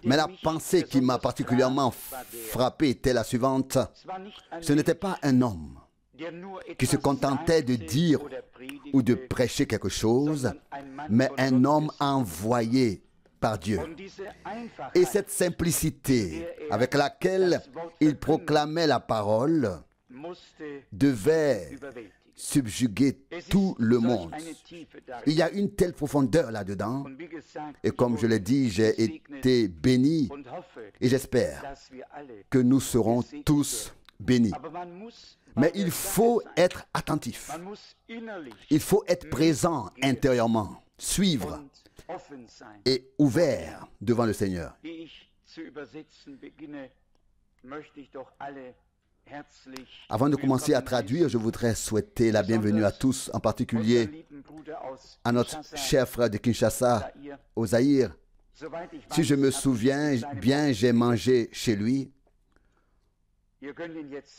Mais la pensée qui m'a particulièrement frappé était la suivante. Ce n'était pas un homme qui se contentait de dire ou de prêcher quelque chose, mais un homme envoyé par Dieu. Et cette simplicité avec laquelle il proclamait la parole devait subjuguer tout le monde. Il y a une telle profondeur là-dedans. Et comme je l'ai dit, j'ai été béni et j'espère que nous serons tous bénis. Mais il faut être attentif. Il faut être présent intérieurement, suivre et ouvert devant le Seigneur. Avant de commencer à traduire, je voudrais souhaiter la bienvenue à tous, en particulier à notre cher frère de Kinshasa, au Zaïre. Si je me souviens bien, j'ai mangé chez lui.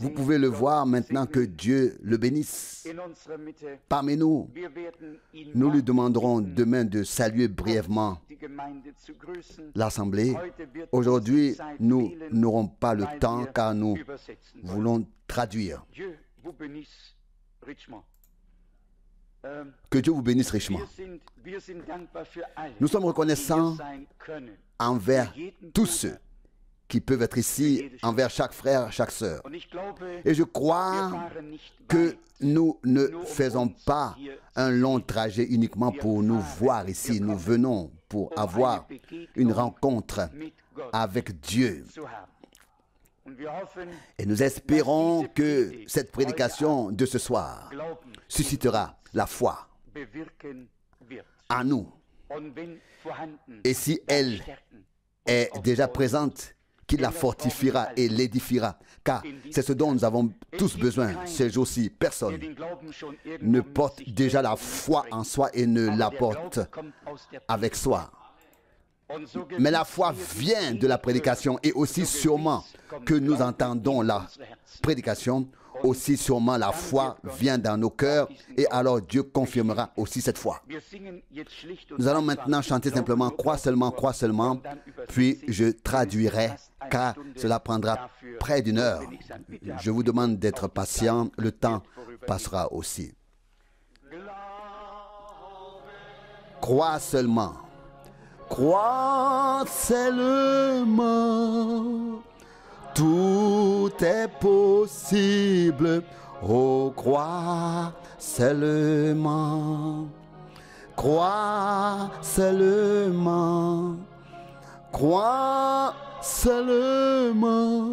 Vous pouvez le voir maintenant, que Dieu le bénisse. Parmi nous, nous lui demanderons demain de saluer brièvement l'Assemblée. Aujourd'hui, nous n'aurons pas le temps car nous voulons traduire. Que Dieu vous bénisse richement. Nous sommes reconnaissants envers tous ceux qui peuvent être ici, envers chaque frère, chaque sœur. Et je crois que nous ne faisons pas un long trajet uniquement pour nous voir ici. Nous venons pour avoir une rencontre avec Dieu. Et nous espérons que cette prédication de ce soir suscitera la foi en nous. Et si elle est déjà présente, qu'il la fortifiera et l'édifiera, car c'est ce dont nous avons tous besoin ces jours-ci. Personne ne porte déjà la foi en soi et ne la porte avec soi. Mais la foi vient de la prédication, et aussi sûrement que nous entendons la prédication, aussi sûrement la foi vient dans nos cœurs, et alors Dieu confirmera aussi cette foi. Nous allons maintenant chanter simplement « Crois seulement », puis je traduirai, car cela prendra près d'une heure. Je vous demande d'être patient, le temps passera aussi. Crois seulement. Crois seulement. Tout est possible, oh crois seulement, crois seulement, crois seulement,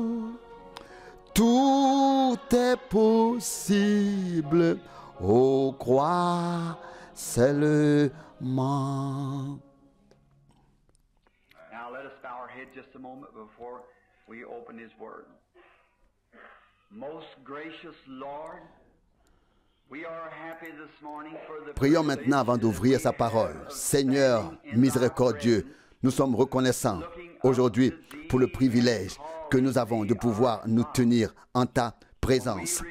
tout est possible, oh crois seulement. Now let us bow our head just a moment before we open His Word. Most gracious Lord, we are happy this morning for the Prions maintenant avant d'ouvrir sa parole. Seigneur miséricordieux, nous sommes reconnaissants aujourd'hui pour le privilège que nous avons de pouvoir nous tenir en ta présence,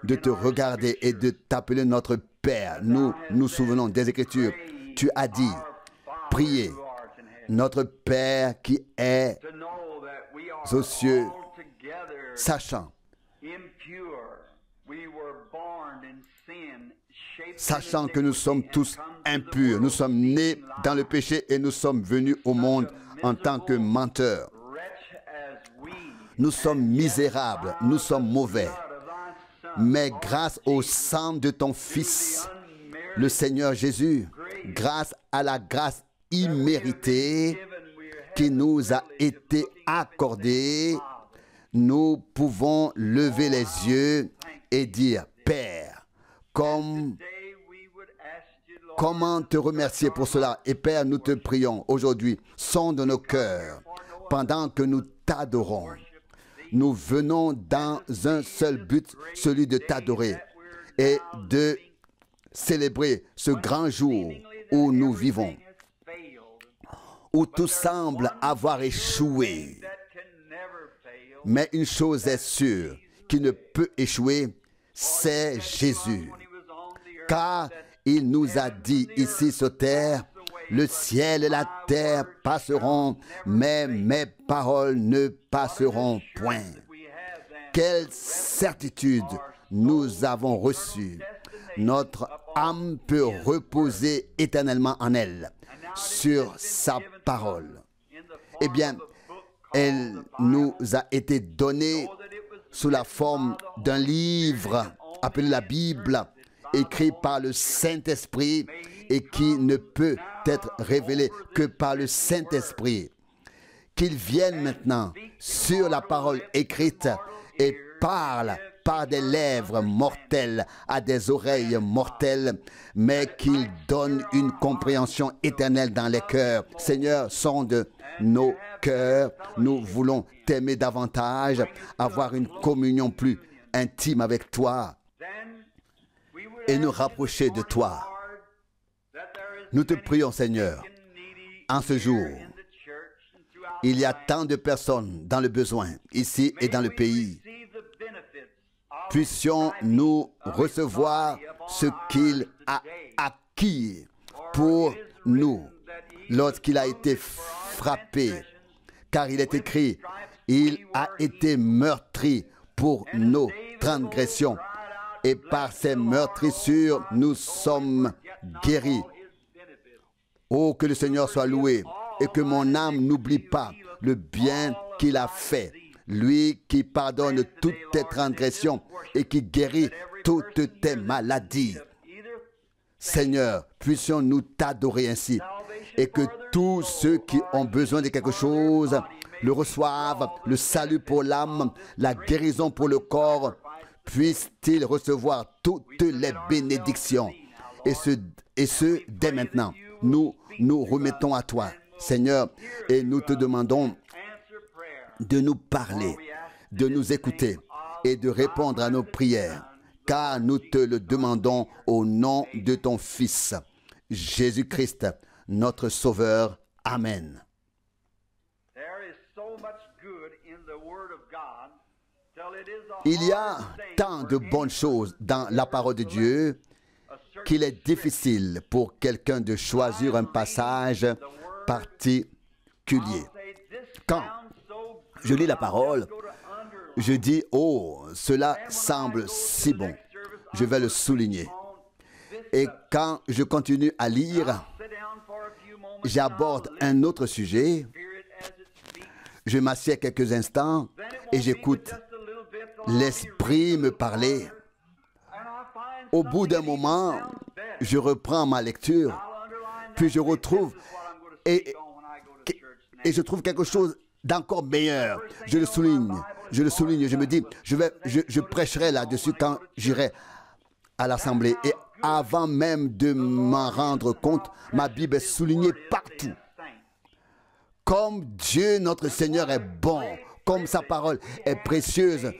de te regarder et de t'appeler notre Père. Nous nous souvenons des Écritures. Tu as dit, priez, notre Père qui est aux cieux, sachant que nous sommes tous impurs, nous sommes nés dans le péché et nous sommes venus au monde en tant que menteurs. Nous sommes misérables, nous sommes mauvais, mais grâce au sang de ton Fils, le Seigneur Jésus, grâce à la grâce imméritée qui nous a été accordée, nous pouvons lever les yeux et dire, Père, comment te remercier pour cela? Et Père, nous te prions aujourd'hui, sonde nos cœurs pendant que nous t'adorons. Nous venons dans un seul but, celui de t'adorer et de célébrer ce grand jour où nous vivons, où tout semble avoir échoué. Mais une chose est sûre, qui ne peut échouer, c'est Jésus. Car il nous a dit ici sur terre Le ciel et la terre passeront, mais mes paroles ne passeront point. Quelle certitude nous avons reçue. Notre âme peut reposer éternellement en elle, sur sa parole. Eh bien, elle nous a été donnée sous la forme d'un livre appelé la Bible, écrit par le Saint-Esprit et qui ne peut être révélé que par le Saint-Esprit. Qu'il vienne maintenant sur la parole écrite et parle par des lèvres mortelles à des oreilles mortelles, mais qu'il donne une compréhension éternelle dans les cœurs. Seigneur, sonde nos cœurs. Nous voulons t'aimer davantage, avoir une communion plus intime avec toi et nous rapprocher de toi. Nous te prions, Seigneur, en ce jour. Il y a tant de personnes dans le besoin, ici et dans le pays. Puissions-nous recevoir ce qu'il a acquis pour nous lorsqu'il a été frappé. Car il est écrit, il a été meurtri pour nos transgressions. Et par ses meurtrissures, nous sommes guéris. Oh, que le Seigneur soit loué et que mon âme n'oublie pas le bien qu'il a fait. Lui qui pardonne toutes tes transgressions et qui guérit toutes tes maladies. Seigneur, puissions-nous t'adorer ainsi et que tous ceux qui ont besoin de quelque chose le reçoivent, le salut pour l'âme, la guérison pour le corps, puissent-ils recevoir toutes les bénédictions. Et ce dès maintenant. Nous nous remettons à toi, Seigneur, et nous te demandons de nous parler, de nous écouter et de répondre à nos prières, car nous te le demandons au nom de ton Fils, Jésus-Christ, notre Sauveur. Amen. Il y a tant de bonnes choses dans la parole de Dieu qu'il est difficile pour quelqu'un de choisir un passage particulier. Quand je lis la parole, je dis, oh, cela semble si bon. Je vais le souligner. Et quand je continue à lire, j'aborde un autre sujet. Je m'assieds quelques instants et j'écoute l'Esprit me parler. Au bout d'un moment, je reprends ma lecture, puis je retrouve et je trouve quelque chose d'encore meilleur. Je le souligne, je me dis, je prêcherai là-dessus quand j'irai à l'assemblée. Et avant même de m'en rendre compte, ma Bible est soulignée partout. Comme Dieu, notre Seigneur, est bon, comme sa parole est précieuse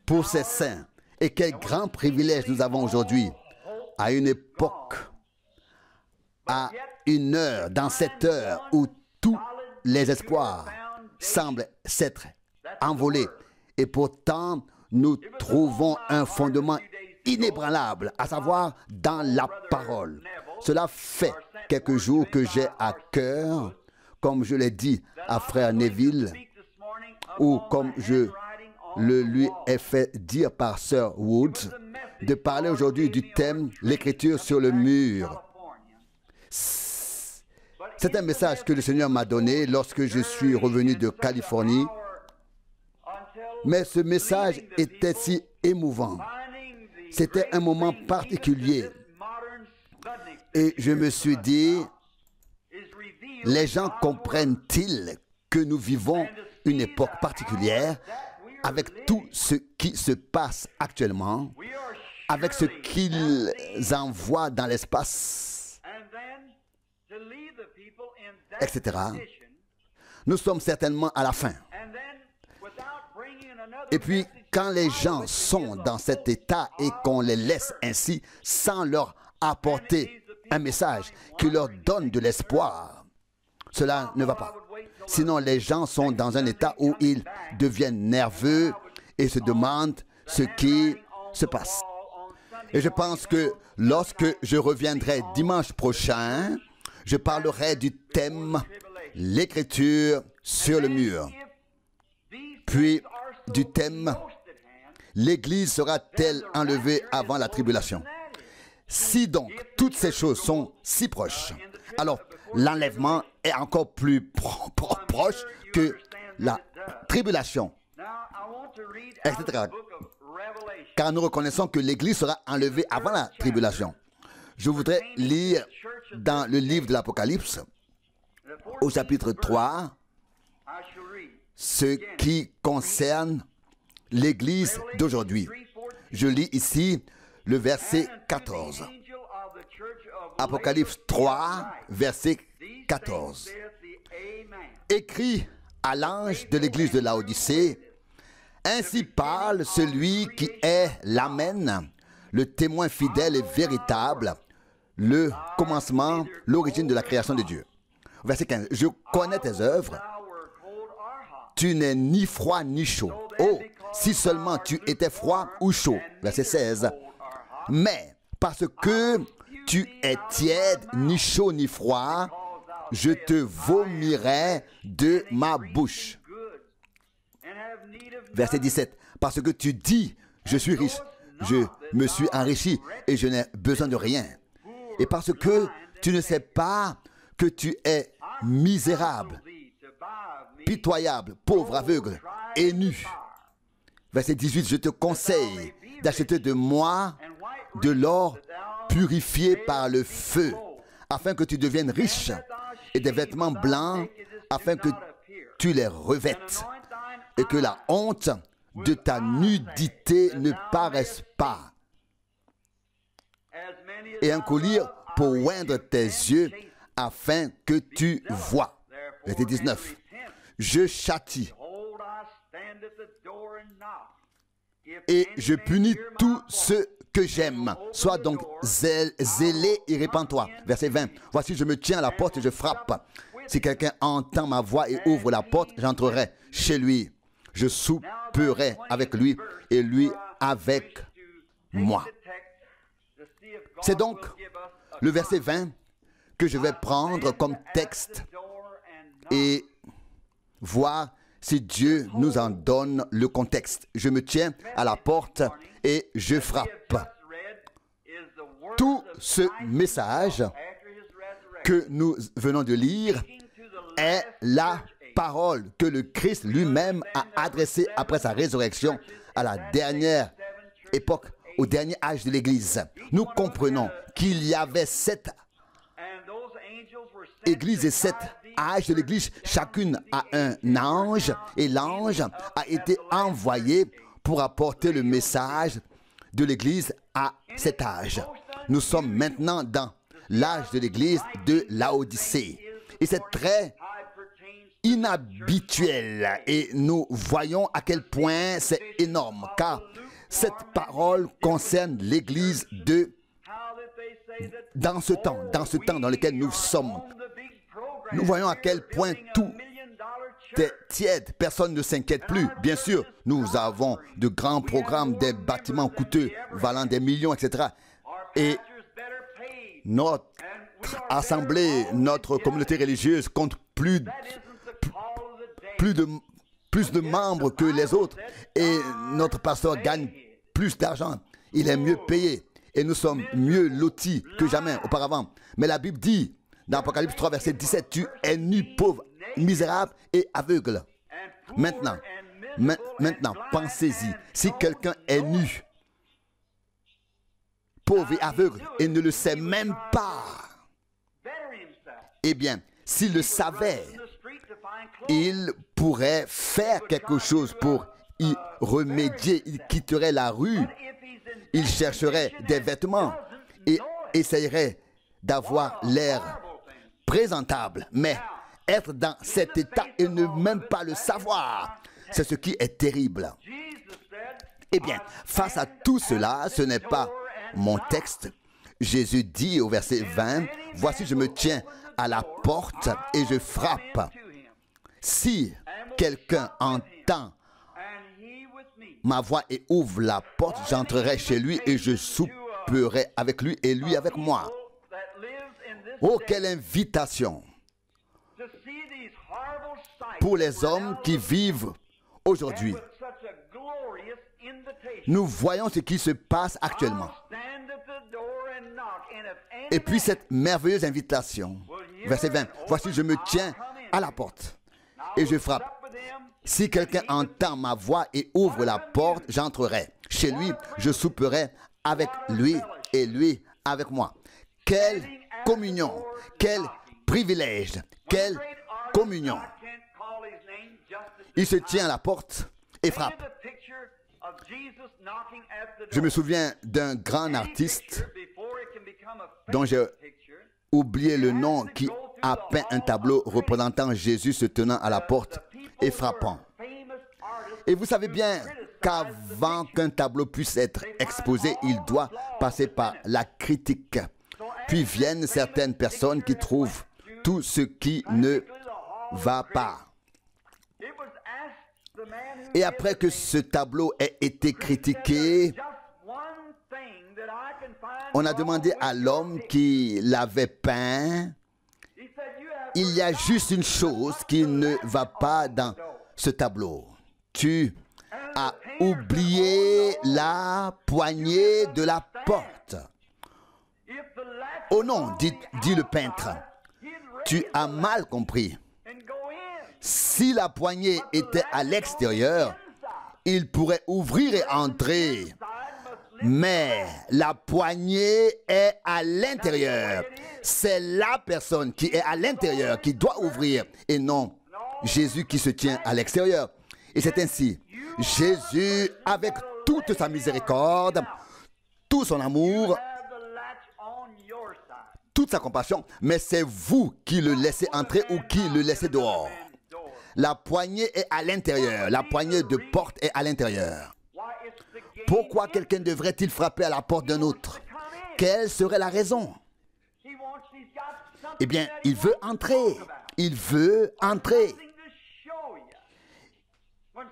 pour ses saints. Et quel grand privilège nous avons aujourd'hui, à une époque, à une heure, dans cette heure où tous les espoirs semblent s'être envolés. Et pourtant, nous trouvons un fondement inébranlable, à savoir dans la parole. Cela fait quelques jours que j'ai à cœur, comme je l'ai dit à frère Neville, ou comme je le lui ai fait dire par Sir Woods, de parler aujourd'hui du thème « L'écriture sur le mur ». C'est un message que le Seigneur m'a donné lorsque je suis revenu de Californie. Mais ce message était si émouvant. C'était un moment particulier. Et je me suis dit, les gens comprennent-ils que nous vivons une époque particulière avec tout ce qui se passe actuellement, avec ce qu'ils envoient dans l'espace, etc. Nous sommes certainement à la fin. Et puis, quand les gens sont dans cet état et qu'on les laisse ainsi, sans leur apporter un message qui leur donne de l'espoir, cela ne va pas. Sinon, les gens sont dans un état où ils deviennent nerveux et se demandent ce qui se passe. Et je pense que lorsque je reviendrai dimanche prochain, je parlerai du thème « L'écriture sur le mur ». Puis du thème « L'Église sera-t-elle enlevée avant la tribulation ?» Si donc toutes ces choses sont si proches, alors l'enlèvement est encore plus proche que la tribulation, etc. Car nous reconnaissons que l'Église sera enlevée avant la tribulation. Je voudrais lire dans le livre de l'Apocalypse, au chapitre 3, ce qui concerne l'Église d'aujourd'hui. Je lis ici le verset 14. Apocalypse 3, verset 14. Écrit à l'ange de l'Église de Laodicée, ainsi parle celui qui est l'Amen, le témoin fidèle et véritable, le commencement, l'origine de la création de Dieu. Verset 15. Je connais tes œuvres. Tu n'es ni froid ni chaud. Oh, si seulement tu étais froid ou chaud. Verset 16. Mais parce que tu es tiède, ni chaud ni froid, je te vomirai de ma bouche. Verset 17. Parce que tu dis, je suis riche, je me suis enrichi et je n'ai besoin de rien. Et parce que tu ne sais pas que tu es misérable, pitoyable, pauvre, aveugle et nu. Verset 18. Je te conseille d'acheter de moi de l'or purifié par le feu, afin que tu deviennes riche, et des vêtements blancs, afin que tu les revêtes, et que la honte de ta nudité ne paraisse pas. Et un collier pour oindre tes yeux, afin que tu vois. Verset 19. Je châtie et je punis tous ceux que j'aime. Sois donc zélé et répands-toi. Verset 20. Voici, je me tiens à la porte et je frappe. Si quelqu'un entend ma voix et ouvre la porte, j'entrerai chez lui. Je souperai avec lui et lui avec moi. C'est donc le verset 20 que je vais prendre comme texte et voir si Dieu nous en donne le contexte. Je me tiens à la porte et je frappe. Tout ce message que nous venons de lire est la parole que le Christ lui-même a adressée après sa résurrection à la dernière époque, au dernier âge de l'Église. Nous comprenons qu'il y avait 7 églises et 7 âges de l'Église. Chacune a un ange et l'ange a été envoyé pour apporter le message de l'Église à cet âge. Nous sommes maintenant dans l'âge de l'Église de Laodicée. Et c'est très inhabituel et nous voyons à quel point c'est énorme, car cette parole concerne l'Église dans ce temps dans lequel nous sommes. Nous voyons à quel point tout est tiède, personne ne s'inquiète plus. Bien sûr, nous avons de grands programmes, des bâtiments coûteux valant des millions, etc. Et notre assemblée, notre communauté religieuse compte plus de membres que les autres et notre pasteur gagne plus d'argent. Il est mieux payé et nous sommes mieux lotis que jamais auparavant. Mais la Bible dit dans Apocalypse 3, verset 17, tu es nu, pauvre, misérable et aveugle. Maintenant, pensez-y. Si quelqu'un est nu, pauvre et aveugle et ne le sait même pas, eh bien, s'il le savait, il pourrait faire quelque chose pour y remédier. Il quitterait la rue, il chercherait des vêtements et essayerait d'avoir l'air présentable. Mais être dans cet état et ne même pas le savoir, c'est ce qui est terrible. Eh bien, face à tout cela, ce n'est pas mon texte. Jésus dit au verset 20, « Voici, je me tiens à la porte et je frappe. Si quelqu'un entend ma voix et ouvre la porte, j'entrerai chez lui et je souperai avec lui et lui avec moi. Oh, quelle invitation pour les hommes qui vivent aujourd'hui. Nous voyons ce qui se passe actuellement. Et puis cette merveilleuse invitation. Verset 20. Voici, je me tiens à la porte et je frappe. Si quelqu'un entend ma voix et ouvre la porte, j'entrerai. Chez lui, je souperai avec lui et lui avec moi. Quelle communion, quel privilège, quelle communion. Il se tient à la porte et frappe. Je me souviens d'un grand artiste dont j'ai oublié le nom qui a peint un tableau représentant Jésus se tenant à la porte et frappant. Et vous savez bien qu'avant qu'un tableau puisse être exposé, il doit passer par la critique. Puis viennent certaines personnes qui trouvent tout ce qui ne va pas. Et après que ce tableau ait été critiqué, on a demandé à l'homme qui l'avait peint, il y a juste une chose qui ne va pas dans ce tableau. Tu as oublié la poignée de la porte. Oh non, dit le peintre, tu as mal compris. Si la poignée était à l'extérieur, il pourrait ouvrir et entrer. Mais la poignée est à l'intérieur. C'est la personne qui est à l'intérieur qui doit ouvrir et non Jésus qui se tient à l'extérieur. Et c'est ainsi. Jésus, avec toute sa miséricorde, tout son amour, toute sa compassion, mais c'est vous qui le laissez entrer ou qui le laissez dehors. La poignée est à l'intérieur. La poignée de porte est à l'intérieur. Pourquoi quelqu'un devrait-il frapper à la porte d'un autre? Quelle serait la raison? Eh bien, il veut entrer. Il veut entrer.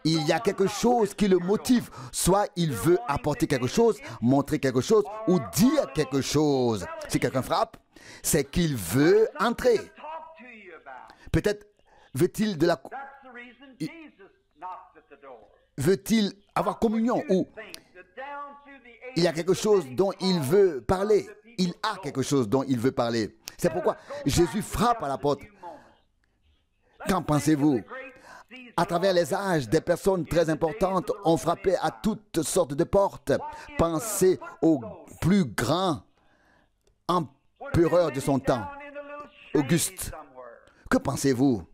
Il y a quelque chose qui le motive. Soit il veut apporter quelque chose, montrer quelque chose ou dire quelque chose. Si quelqu'un frappe, c'est qu'il veut entrer. Peut-être veut-il de la... Veut-il avoir communion ou il y a quelque chose dont il veut parler. Il a quelque chose dont il veut parler. C'est pourquoi Jésus frappe à la porte. Qu'en pensez-vous? À travers les âges, des personnes très importantes ont frappé à toutes sortes de portes. Pensez au plus grand empereur de son temps, Auguste. Que pensez-vous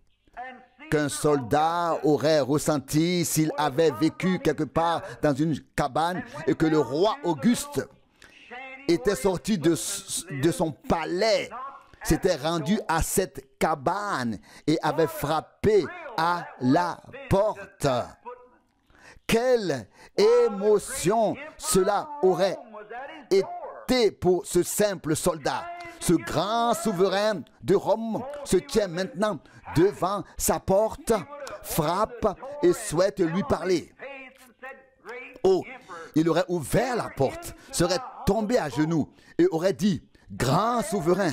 qu'un soldat aurait ressenti s'il avait vécu quelque part dans une cabane et que le roi Auguste était sorti de son palais, s'était rendu à cette cabane et avait frappé à la porte? Quelle émotion cela aurait été pour ce simple soldat. Ce grand souverain de Rome se tient maintenant devant sa porte, frappe et souhaite lui parler. Oh, il aurait ouvert la porte, serait tombé à genoux et aurait dit, « Grand souverain,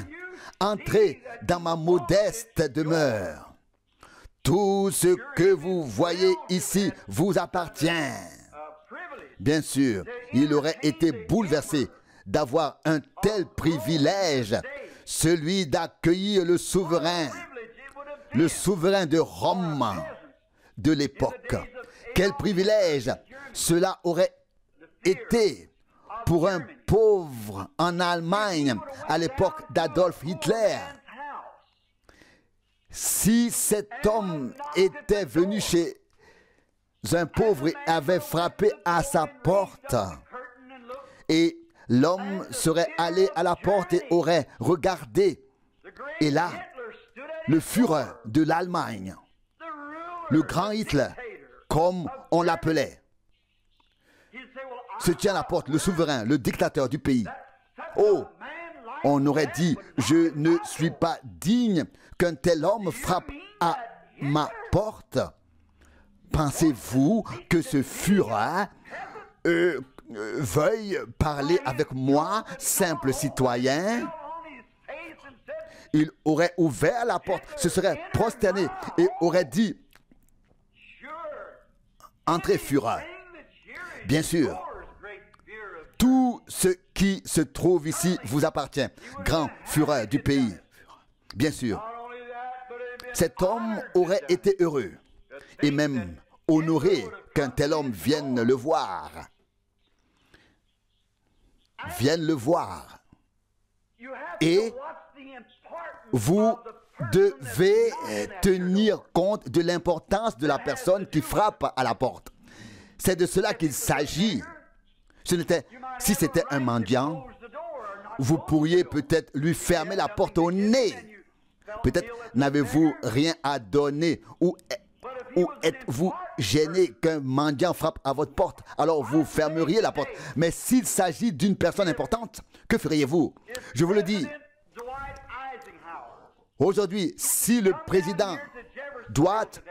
entrez dans ma modeste demeure. Tout ce que vous voyez ici vous appartient. » Bien sûr, il aurait été bouleversé d'avoir un tel privilège, celui d'accueillir le souverain de Rome de l'époque. Quel privilège cela aurait été pour un pauvre en Allemagne à l'époque d'Adolf Hitler. Si cet homme était venu chez un pauvre et avait frappé à sa porte, et l'homme serait allé à la porte et aurait regardé, et là, le Führer de l'Allemagne, le grand Hitler, comme on l'appelait, se tient à la porte, le souverain, le dictateur du pays. Oh, on aurait dit, je ne suis pas digne qu'un tel homme frappe à ma porte. Pensez-vous que ce Führer veuille parler avec moi, simple citoyen, il aurait ouvert la porte, se serait prosterné et aurait dit, entrez fureur. Bien sûr, tout ce qui se trouve ici vous appartient, grand fureur du pays. Bien sûr, cet homme aurait été heureux et même honoré qu'un tel homme vienne le voir. Vienne le voir. Et vous devez tenir compte de l'importance de la personne qui frappe à la porte. C'est de cela qu'il s'agit. Si c'était un mendiant, vous pourriez peut-être lui fermer la porte au nez. Peut-être n'avez-vous rien à donner ou êtes-vous gêné qu'un mendiant frappe à votre porte? Alors vous fermeriez la porte. Mais s'il s'agit d'une personne importante, que feriez-vous? Je vous le dis. Aujourd'hui, si le président Dwight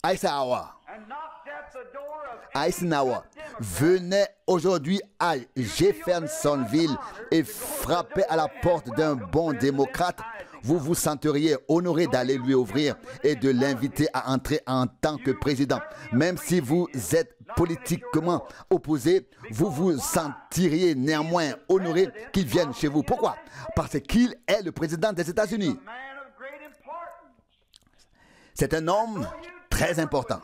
Eisenhower venait aujourd'hui à Jeffersonville et frappait à la porte d'un bon démocrate, vous vous senteriez honoré d'aller lui ouvrir et de l'inviter à entrer en tant que président. Même si vous êtes politiquement opposé, vous vous sentiriez néanmoins honoré qu'il vienne chez vous. Pourquoi? Parce qu'il est le président des États-Unis. C'est un homme très important.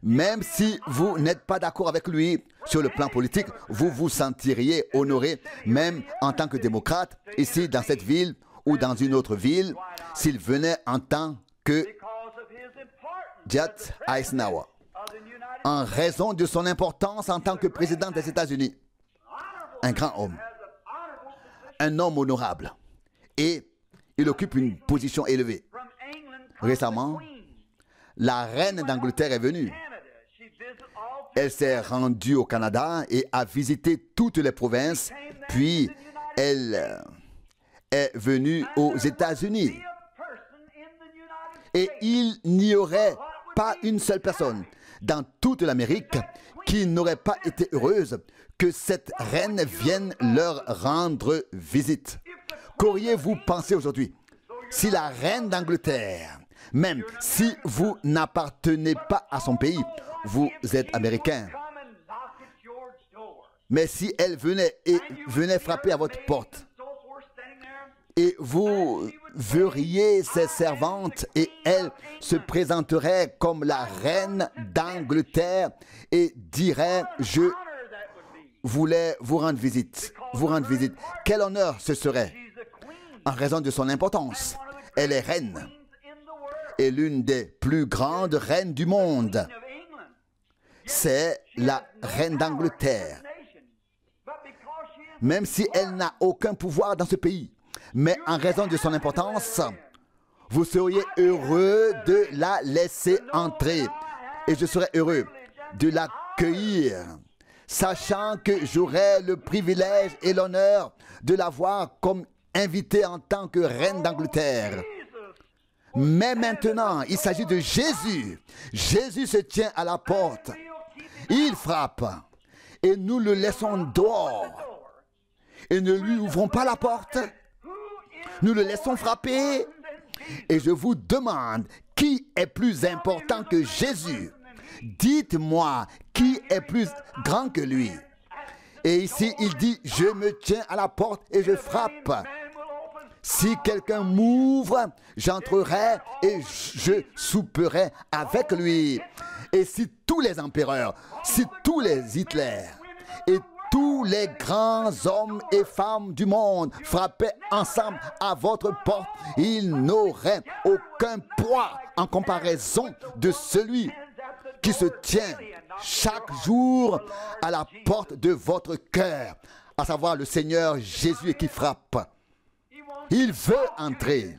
Même si vous n'êtes pas d'accord avec lui sur le plan politique, vous vous sentiriez honoré, même en tant que démocrate, ici dans cette ville ou dans une autre ville, s'il venait en tant que Dwight Eisenhower, en raison de son importance en tant que président des États-Unis. Un grand homme, un homme honorable, et il occupe une position élevée. Récemment, la reine d'Angleterre est venue. Elle s'est rendue au Canada et a visité toutes les provinces, puis elle est venue aux États-Unis. Et il n'y aurait pas une seule personne dans toute l'Amérique qui n'aurait pas été heureuse que cette reine vienne leur rendre visite. Qu'auriez-vous pensé aujourd'hui si la reine d'Angleterre, même si vous n'appartenez pas à son pays, vous êtes américain, mais si elle venait frapper à votre porte, et vous verriez ses servantes et elle se présenterait comme la reine d'Angleterre et dirait « Je voulais vous rendre visite. Quel honneur ce serait en raison de son importance. Elle est reine et l'une des plus grandes reines du monde. C'est la reine d'Angleterre. Même si elle n'a aucun pouvoir dans ce pays, mais en raison de son importance, vous seriez heureux de la laisser entrer. Et je serais heureux de l'accueillir, sachant que j'aurai le privilège et l'honneur de l'avoir comme invitée en tant que reine d'Angleterre. Mais maintenant, il s'agit de Jésus. Jésus se tient à la porte. Il frappe. Et nous le laissons dehors. Et ne lui ouvrons pas la porte. Nous le laissons frapper. Et je vous demande, qui est plus important que Jésus? Dites-moi, qui est plus grand que lui? Et ici, il dit, je me tiens à la porte et je frappe. Si quelqu'un m'ouvre, j'entrerai et je souperai avec lui. Et si tous les empereurs, si tous les Hitler et tous les grands hommes et femmes du monde frappaient ensemble à votre porte, ils n'auraient aucun poids en comparaison de celui qui se tient chaque jour à la porte de votre cœur, à savoir le Seigneur Jésus qui frappe. Il veut entrer.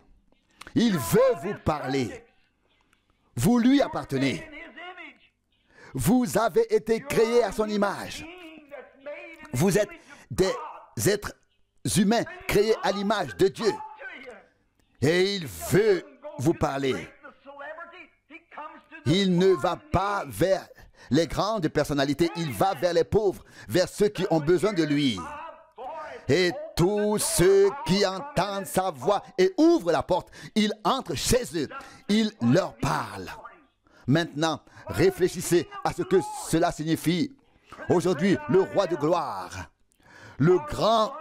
Il veut vous parler. Vous lui appartenez. Vous avez été créés à son image. Vous êtes des êtres humains créés à l'image de Dieu. Et il veut vous parler. Il ne va pas vers les grandes personnalités, il va vers les pauvres, vers ceux qui ont besoin de lui. Et tous ceux qui entendent sa voix et ouvrent la porte, il entre chez eux, il leur parle. Maintenant, réfléchissez à ce que cela signifie. Aujourd'hui, le roi de gloire, le grand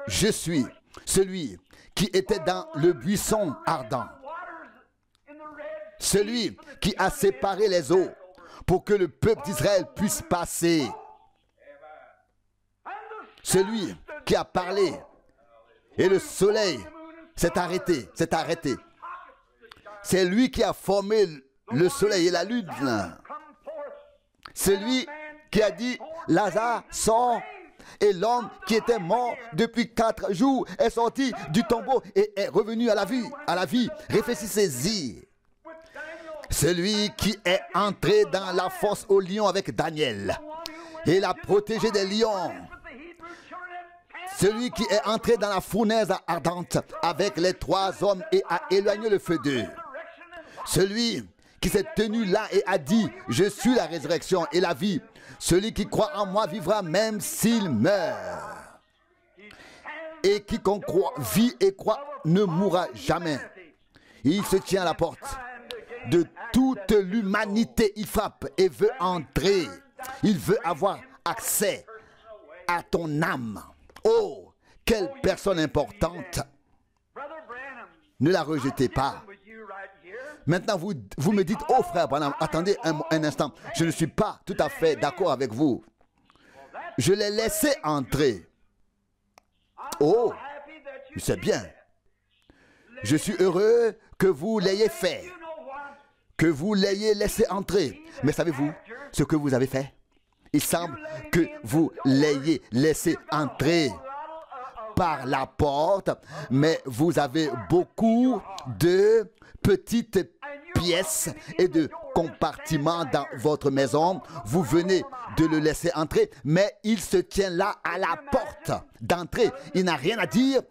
je suis, celui qui était dans le buisson ardent, celui qui a séparé les eaux pour que le peuple d'Israël puisse passer, celui qui a parlé et le soleil s'est arrêté, c'est lui qui a formé le soleil et la lune, celui qui a dit Lazare sort. Et l'homme qui était mort depuis 4 jours est sorti du tombeau et est revenu à la vie. Réfléchissez-y. Celui qui est entré dans la fosse au lion avec Daniel et l'a protégé des lions. Celui qui est entré dans la fournaise ardente avec les 3 hommes et a éloigné le feu d'eux. Celui qui s'est tenu là et a dit « Je suis la résurrection et la vie. Celui qui croit en moi vivra même s'il meurt. Et quiconque vit et croit ne mourra jamais. » Il se tient à la porte de toute l'humanité. Il frappe et veut entrer. Il veut avoir accès à ton âme. Oh, quelle personne importante. Ne la rejetez pas. Maintenant, vous me dites, oh frère Branham, attendez un instant, je ne suis pas tout à fait d'accord avec vous. Je l'ai laissé entrer. Oh, c'est bien. Je suis heureux que vous l'ayez fait, que vous l'ayez laissé entrer. Mais savez-vous ce que vous avez fait? Il semble que vous l'ayez laissé entrer par la porte, mais vous avez beaucoup de petites pièces et de compartiments dans votre maison. Vous venez de le laisser entrer, mais il se tient là à la porte d'entrée. Il n'a rien à dire.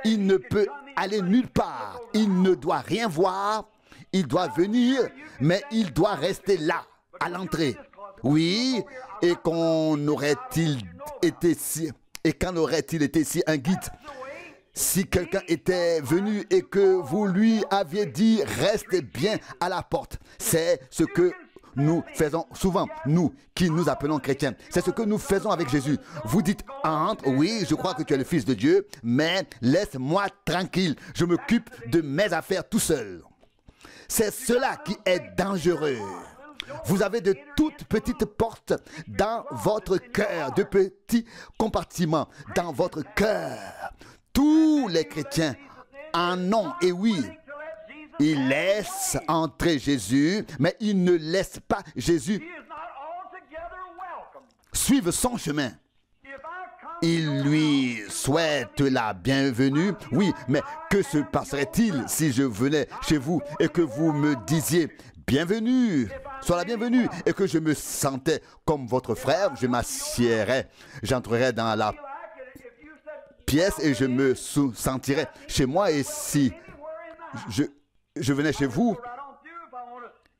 Il ne peut aller nulle part. Il ne doit rien voir. Il doit venir, mais il doit rester là, à l'entrée. Oui, et qu'en aurait-il été si un guide? Si quelqu'un était venu et que vous lui aviez dit « Restez bien à la porte », c'est ce que nous faisons souvent, nous qui nous appelons chrétiens. C'est ce que nous faisons avec Jésus. Vous dites « Entre, oui, je crois que tu es le Fils de Dieu, mais laisse-moi tranquille, je m'occupe de mes affaires tout seul. » C'est cela qui est dangereux. Vous avez de toutes petites portes dans votre cœur, de petits compartiments dans votre cœur. Tous les chrétiens en ont, et oui, ils laissent entrer Jésus, mais ils ne laissent pas Jésus suivre son chemin. Ils lui souhaitent la bienvenue. Oui, mais que se passerait-il si je venais chez vous et que vous me disiez « Bienvenue ». Sois la bienvenue et que je me sentais comme votre frère, je m'assiérais, j'entrerais dans la pièce et je me sentirais chez moi. Et si je venais chez vous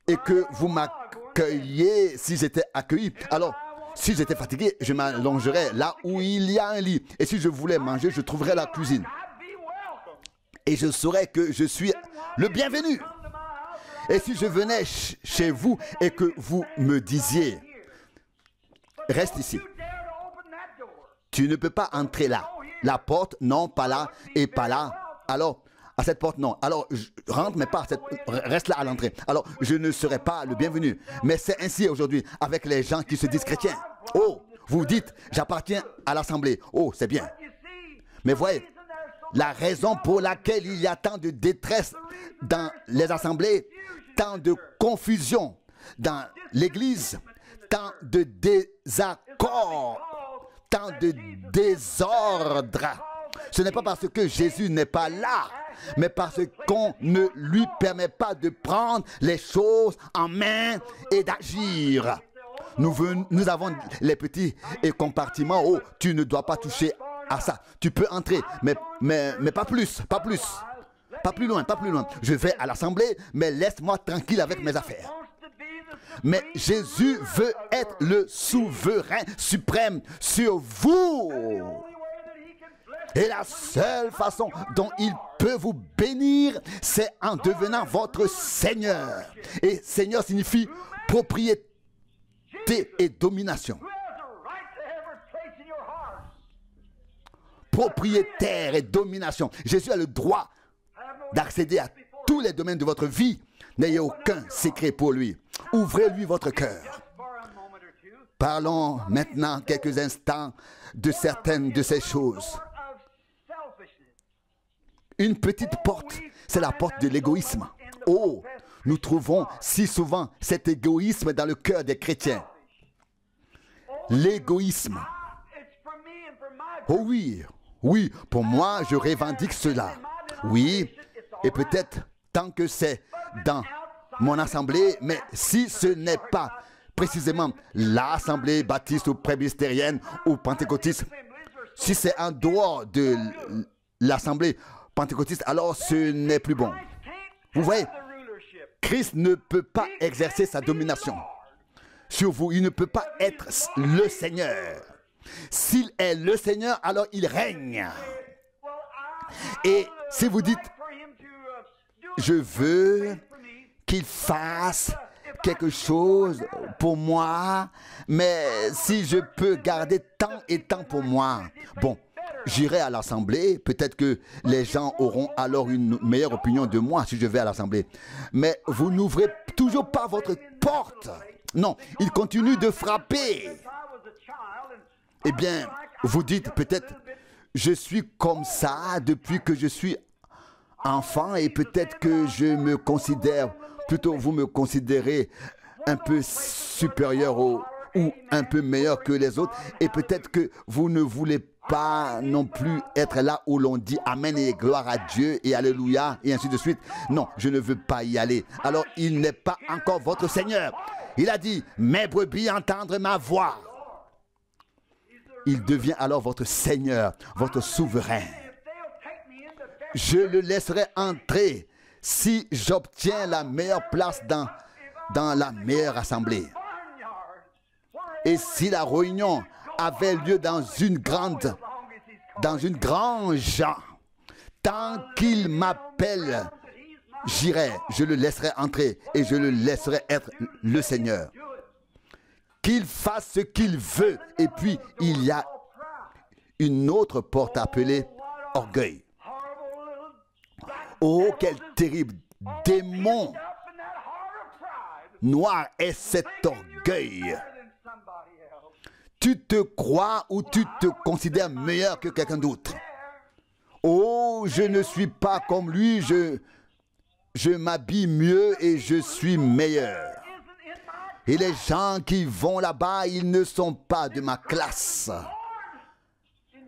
et que vous m'accueilliez, si j'étais accueilli, alors si j'étais fatigué, je m'allongerais là où il y a un lit. Et si je voulais manger, je trouverais la cuisine. Et je saurais que je suis le bienvenu. Et si je venais chez vous et que vous me disiez, reste ici, tu ne peux pas entrer là. La porte, non, pas là et pas là. Alors, à cette porte, non. Alors, rentre, mais pas à cette... Reste là à l'entrée. Alors, je ne serai pas le bienvenu. Mais c'est ainsi aujourd'hui avec les gens qui se disent chrétiens. Oh, vous dites, j'appartiens à l'assemblée. Oh, c'est bien. Mais voyez, la raison pour laquelle il y a tant de détresse dans les assemblées, tant de confusion dans l'église, tant de désaccords, tant de désordre, ce n'est pas parce que Jésus n'est pas là, mais parce qu'on ne lui permet pas de prendre les choses en main et d'agir. Nous avons les petits compartiments. Oh, tu ne dois pas toucher à ça. Tu peux entrer, mais pas plus, pas plus. Pas plus loin, pas plus loin. Je vais à l'assemblée, mais laisse-moi tranquille avec mes affaires. Mais Jésus veut être le souverain suprême sur vous. Et la seule façon dont il peut vous bénir, c'est en devenant votre Seigneur. Et Seigneur signifie propriété et domination. Propriétaire et domination. Jésus a le droit d'accéder à tous les domaines de votre vie. N'ayez aucun secret pour lui. Ouvrez-lui votre cœur. Parlons maintenant quelques instants de certaines de ces choses. Une petite porte, c'est la porte de l'égoïsme. Oh, nous trouvons si souvent cet égoïsme dans le cœur des chrétiens. L'égoïsme. Oh oui, oui, pour moi, je revendique cela. Oui, et peut-être tant que c'est dans mon assemblée, mais si ce n'est pas précisément l'assemblée baptiste ou presbytérienne ou pentecôtiste, si c'est en dehors de l'assemblée pentecôtiste, alors ce n'est plus bon. Vous voyez, Christ ne peut pas exercer sa domination sur vous. Il ne peut pas être le Seigneur. S'il est le Seigneur, alors il règne. Et si vous dites, je veux qu'il fasse quelque chose pour moi, mais si je peux garder tant et tant pour moi, bon, j'irai à l'assemblée, peut-être que les gens auront alors une meilleure opinion de moi si je vais à l'assemblée. Mais vous n'ouvrez toujours pas votre porte. Non, il continue de frapper. Eh bien, vous dites peut-être, je suis comme ça depuis que je suis enfant et peut-être que je me considère, plutôt vous me considérez un peu supérieur ou un peu meilleur que les autres et peut-être que vous ne voulez pas non plus être là où l'on dit Amen et gloire à Dieu et Alléluia et ainsi de suite. Non, je ne veux pas y aller. Alors, il n'est pas encore votre Seigneur. Il a dit, mes brebis entendent ma voix. Il devient alors votre Seigneur, votre souverain. Je le laisserai entrer si j'obtiens la meilleure place dans la meilleure assemblée. Et si la réunion avait lieu dans une grange, tant qu'il m'appelle, j'irai, je le laisserai entrer et je le laisserai être le Seigneur. Qu'il fasse ce qu'il veut. Et puis, il y a une autre porte appelée orgueil. Oh, quel terrible démon noir est cet orgueil. Tu te crois ou tu te considères meilleur que quelqu'un d'autre. Oh, je ne suis pas comme lui, je m'habille mieux et je suis meilleur. Et les gens qui vont là-bas, ils ne sont pas de ma classe.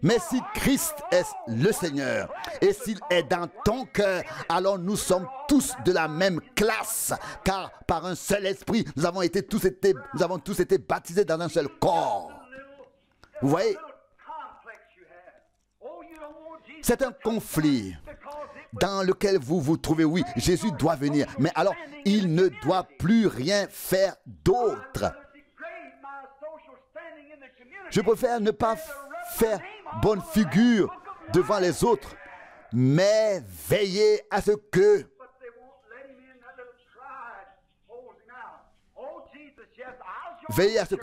Mais si Christ est le Seigneur et s'il est dans ton cœur, alors nous sommes tous de la même classe. Car par un seul esprit, nous avons tous été baptisés dans un seul corps. Vous voyez? C'est un conflit dans lequel vous vous trouvez. Oui, Jésus doit venir, mais alors il ne doit plus rien faire d'autre. Je préfère ne pas faire bonne figure devant les autres, mais veillez à ce que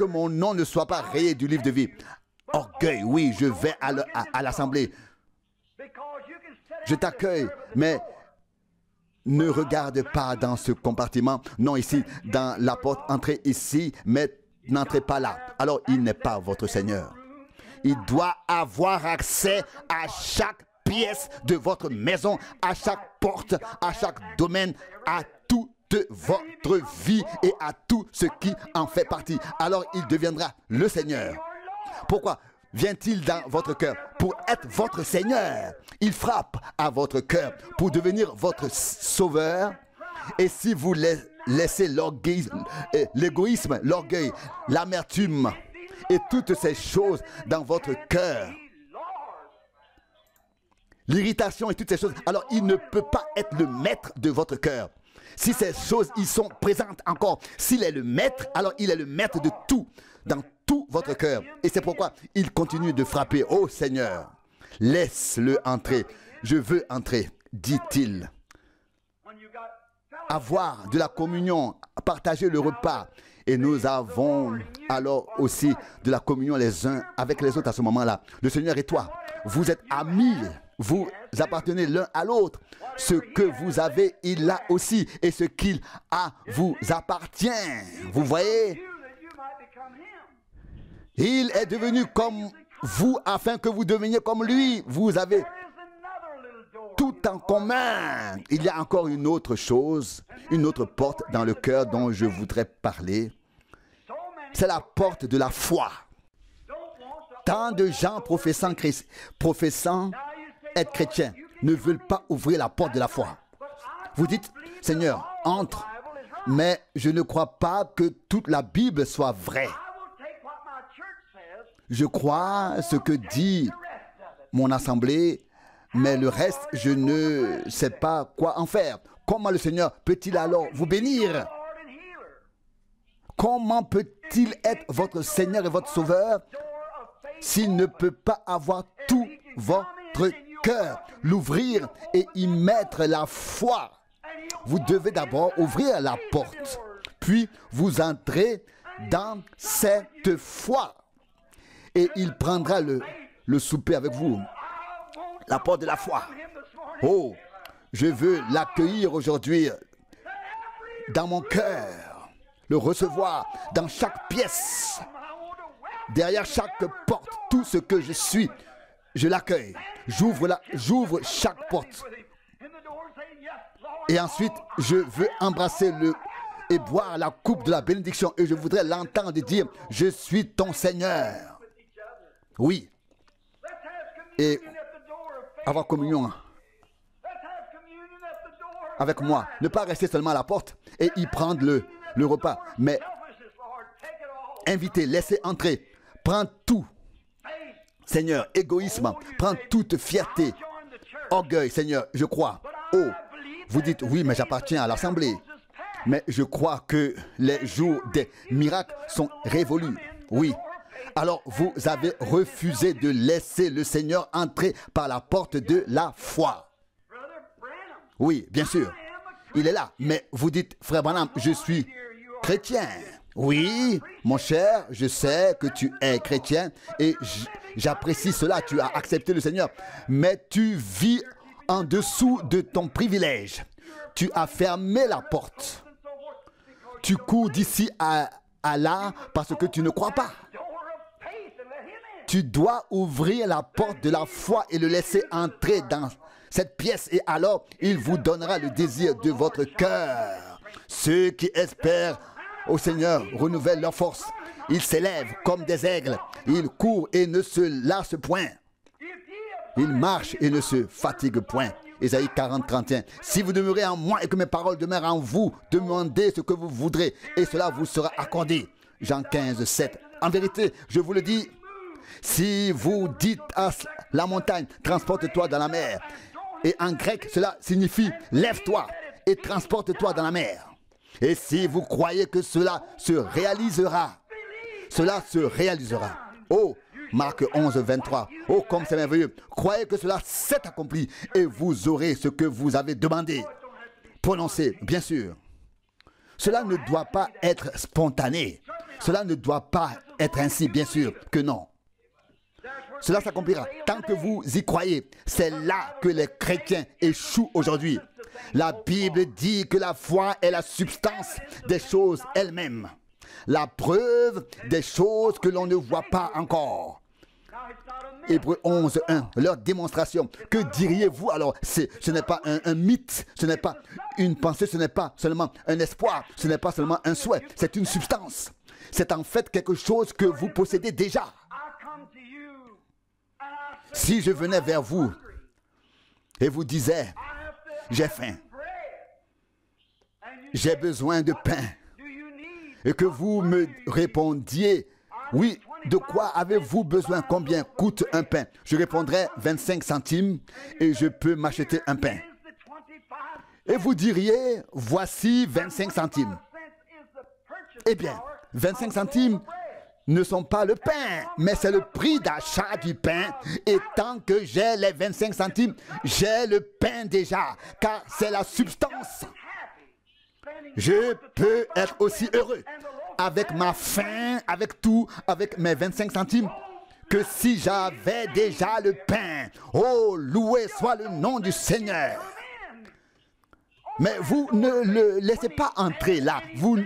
mon nom ne soit pas rayé du livre de vie. Orgueil, oui, je vais à l'assemblée. Je t'accueille, mais ne regarde pas dans ce compartiment. Non, ici, dans la porte, entrez ici, mais n'entrez pas là. Alors, il n'est pas votre Seigneur. Il doit avoir accès à chaque pièce de votre maison, à chaque porte, à chaque domaine, à toute votre vie et à tout ce qui en fait partie. Alors, il deviendra le Seigneur. Pourquoi vient-il dans votre cœur? Pour être votre Seigneur. Il frappe à votre cœur pour devenir votre sauveur. Et si vous laissez l'égoïsme, l'orgueil, l'amertume et toutes ces choses dans votre cœur, l'irritation et toutes ces choses, alors il ne peut pas être le maître de votre cœur. Si ces choses y sont présentes encore, s'il est le maître, alors il est le maître de tout, dans tout votre cœur. Et c'est pourquoi il continue de frapper. Oh Seigneur, laisse-le entrer. Je veux entrer, dit-il. Avoir de la communion, partager le repas. Et nous avons alors aussi de la communion les uns avec les autres à ce moment-là. Le Seigneur et toi, vous êtes amis, vous appartenez l'un à l'autre. Ce que vous avez, il l'a aussi. Et ce qu'il a vous appartient. Vous voyez? Il est devenu comme vous afin que vous deveniez comme lui. Vous avez tout en commun. Il y a encore une autre chose, une autre porte dans le cœur dont je voudrais parler. C'est la porte de la foi. Tant de gens professant être chrétiens ne veulent pas ouvrir la porte de la foi. Vous dites, Seigneur, entre, mais je ne crois pas que toute la Bible soit vraie. Je crois ce que dit mon assemblée, mais le reste, je ne sais pas quoi en faire. Comment le Seigneur peut-il alors vous bénir? Comment peut-il être votre Seigneur et votre Sauveur s'il ne peut pas avoir tout votre cœur, l'ouvrir et y mettre la foi? Vous devez d'abord ouvrir la porte, puis vous entrez dans cette foi et il prendra le souper avec vous. La porte de la foi. Oh, je veux l'accueillir aujourd'hui dans mon cœur, le recevoir dans chaque pièce, derrière chaque porte, tout ce que je suis, je l'accueille. J'ouvre chaque porte. Et ensuite, je veux embrasser et boire la coupe de la bénédiction. Et je voudrais l'entendre dire, je suis ton Seigneur. Oui. Et avoir communion avec moi. Ne pas rester seulement à la porte et y prendre le repas. Mais inviter, laisser entrer. Prends tout. Seigneur, égoïsme. Prends toute fierté. Orgueil, Seigneur, je crois. Oh, vous dites, oui, mais j'appartiens à l'Assemblée. Mais je crois que les jours des miracles sont révolus. Oui. Alors vous avez refusé de laisser le Seigneur entrer par la porte de la foi. Oui, bien sûr. Il est là. Mais vous dites, frère Branham, je suis chrétien. Oui, mon cher, je sais que tu es chrétien et j'apprécie cela. Tu as accepté le Seigneur. Mais tu vis en dessous de ton privilège. Tu as fermé la porte. Tu cours d'ici à là parce que tu ne crois pas. Tu dois ouvrir la porte de la foi et le laisser entrer dans cette pièce. Et alors, il vous donnera le désir de votre cœur. Ceux qui espèrent au Seigneur renouvellent leur force. Ils s'élèvent comme des aigles. Ils courent et ne se lassent point. Ils marchent et ne se fatiguent point. Ésaïe 40, 31. Si vous demeurez en moi et que mes paroles demeurent en vous, demandez ce que vous voudrez et cela vous sera accordé. Jean 15, 7. En vérité, je vous le dis, si vous dites à la montagne, transporte-toi dans la mer. Et en grec, cela signifie, lève-toi et transporte-toi dans la mer. Et si vous croyez que cela se réalisera, cela se réalisera. Oh, Marc 11, 23. Oh, comme c'est merveilleux. Croyez que cela s'est accompli et vous aurez ce que vous avez demandé. Prononcez, bien sûr. Cela ne doit pas être spontané. Cela ne doit pas être ainsi, bien sûr que non. Cela s'accomplira tant que vous y croyez. C'est là que les chrétiens échouent aujourd'hui. La Bible dit que la foi est la substance des choses elles-mêmes. La preuve des choses que l'on ne voit pas encore. Hébreux 11, 1, leur démonstration. Que diriez-vous alors? Ce n'est pas un mythe, ce n'est pas une pensée, ce n'est pas seulement un espoir, ce n'est pas seulement un souhait, c'est une substance. C'est en fait quelque chose que vous possédez déjà. Si je venais vers vous et vous disais, j'ai faim, j'ai besoin de pain, et que vous me répondiez, oui, de quoi avez-vous besoin? Combien coûte un pain? Je répondrais 25 centimes et je peux m'acheter un pain. Et vous diriez, voici 25 centimes. Eh bien, 25 centimes ne sont pas le pain, mais c'est le prix d'achat du pain. Et tant que j'ai les 25 centimes, j'ai le pain déjà, car c'est la substance. Je peux être aussi heureux avec ma faim, avec tout, avec mes 25 centimes, que si j'avais déjà le pain. Oh, loué soit le nom du Seigneur. Mais vous ne le laissez pas entrer là. Vous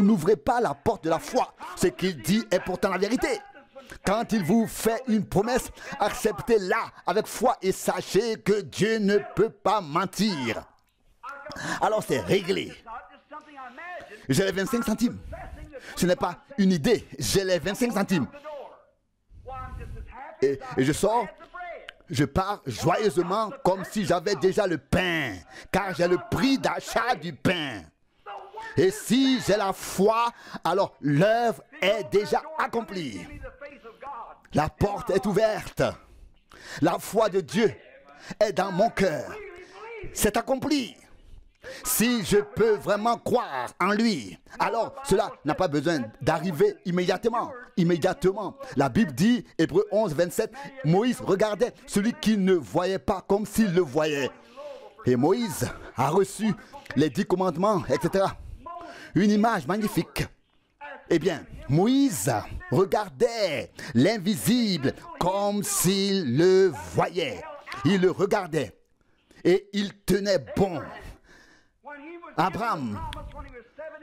n'ouvrez pas la porte de la foi. Ce qu'il dit est pourtant la vérité. Quand il vous fait une promesse, acceptez-la avec foi et sachez que Dieu ne peut pas mentir. Alors c'est réglé. J'ai les 25 centimes. Ce n'est pas une idée. J'ai les 25 centimes. Et je sors. Je pars joyeusement comme si j'avais déjà le pain, car j'ai le prix d'achat du pain. Et si j'ai la foi, alors l'œuvre est déjà accomplie. La porte est ouverte. La foi de Dieu est dans mon cœur. C'est accompli. Si je peux vraiment croire en lui, alors cela n'a pas besoin d'arriver immédiatement. Immédiatement. La Bible dit, Hébreux 11, 27, Moïse regardait celui qui ne voyait pas comme s'il le voyait. Et Moïse a reçu les 10 commandements, etc. Une image magnifique. Eh bien, Moïse regardait l'invisible comme s'il le voyait. Il le regardait et il tenait bon. Abraham,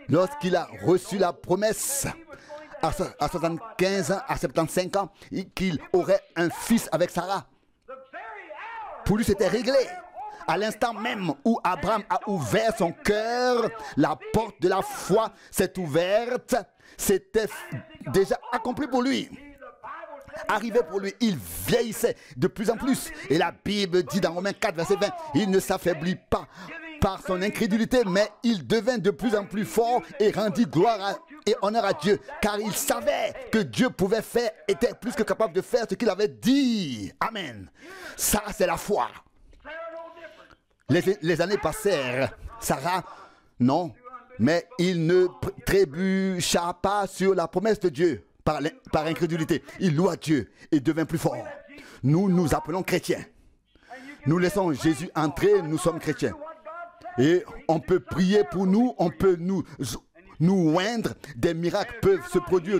lorsqu'il a reçu la promesse à 75 ans, à 75 ans, qu'il aurait un fils avec Sarah, pour lui c'était réglé. À l'instant même où Abraham a ouvert son cœur, la porte de la foi s'est ouverte, c'était déjà accompli pour lui. Arrivé pour lui, il vieillissait de plus en plus. Et la Bible dit dans Romains 4, verset 20, il ne s'affaiblit pas par son incrédulité, mais il devint de plus en plus fort et rendit gloire et honneur à Dieu, car il savait que Dieu pouvait faire, était plus que capable de faire ce qu'il avait dit. Amen. Ça, c'est la foi. Les années passèrent. Sarah, non, mais il ne trébucha pas sur la promesse de Dieu par incrédulité. Il loua Dieu et devint plus fort. Nous nous appelons chrétiens. Nous laissons Jésus entrer, nous sommes chrétiens. Et on peut prier pour nous, on peut nous oindre, des miracles peuvent se produire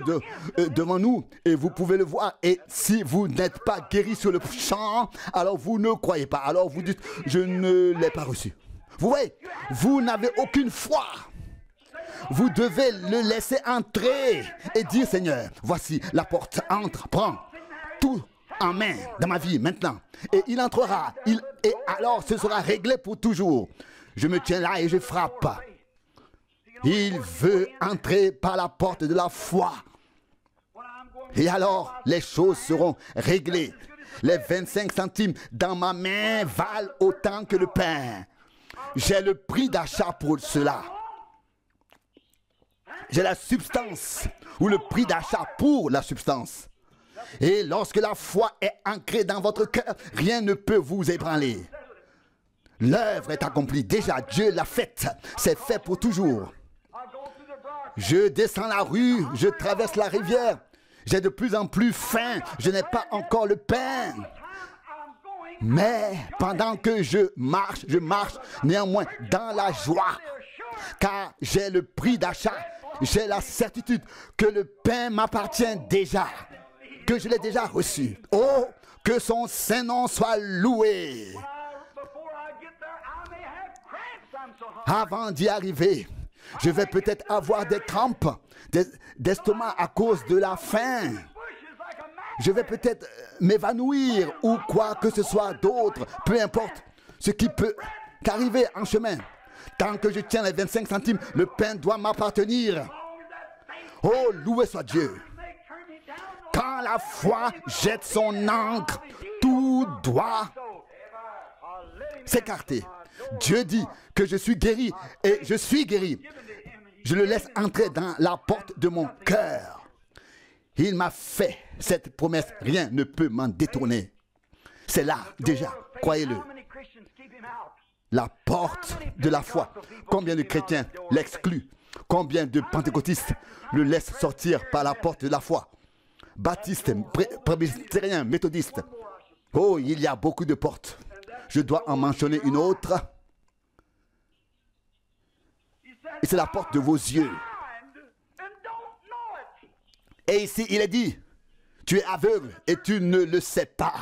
devant nous et vous pouvez le voir. Et si vous n'êtes pas guéri sur le champ, alors vous ne croyez pas. Alors vous dites, je ne l'ai pas reçu. Vous voyez, vous n'avez aucune foi. Vous devez le laisser entrer et dire, Seigneur, voici la porte, entre, prends tout en main dans ma vie maintenant. Et il entrera, et alors ce sera réglé pour toujours. Je me tiens là et je frappe. Il veut entrer par la porte de la foi. Et alors, les choses seront réglées. Les 25 centimes dans ma main valent autant que le pain. J'ai le prix d'achat pour cela. J'ai la substance ou le prix d'achat pour la substance. Et lorsque la foi est ancrée dans votre cœur, rien ne peut vous ébranler. L'œuvre est accomplie. Déjà, Dieu l'a faite. C'est fait pour toujours. Je descends la rue, je traverse la rivière. J'ai de plus en plus faim. Je n'ai pas encore le pain. Mais pendant que je marche néanmoins dans la joie. Car j'ai le prix d'achat. J'ai la certitude que le pain m'appartient déjà. Que je l'ai déjà reçu. Oh, que son saint nom soit loué. Avant d'y arriver, je vais peut-être avoir des crampes d'estomac à cause de la faim. Je vais peut-être m'évanouir ou quoi que ce soit d'autre. Peu importe ce qui peut qu'arriver en chemin. Tant que je tiens les 25 centimes, le pain doit m'appartenir. Oh, loué soit Dieu. Quand la foi jette son encre, tout doit s'écarter. Dieu dit que je suis guéri et je suis guéri. Je le laisse entrer dans la porte de mon cœur. Il m'a fait cette promesse. Rien ne peut m'en détourner. C'est là déjà, croyez-le. la porte de la foi. Combien de chrétiens l'excluent? Combien de pentecôtistes le laissent sortir par la porte de la foi? Baptistes, presbytériens, méthodistes. Oh, il y a beaucoup de portes. Je dois en mentionner une autre. Et c'est la porte de vos yeux. Et ici, il est dit, tu es aveugle et tu ne le sais pas.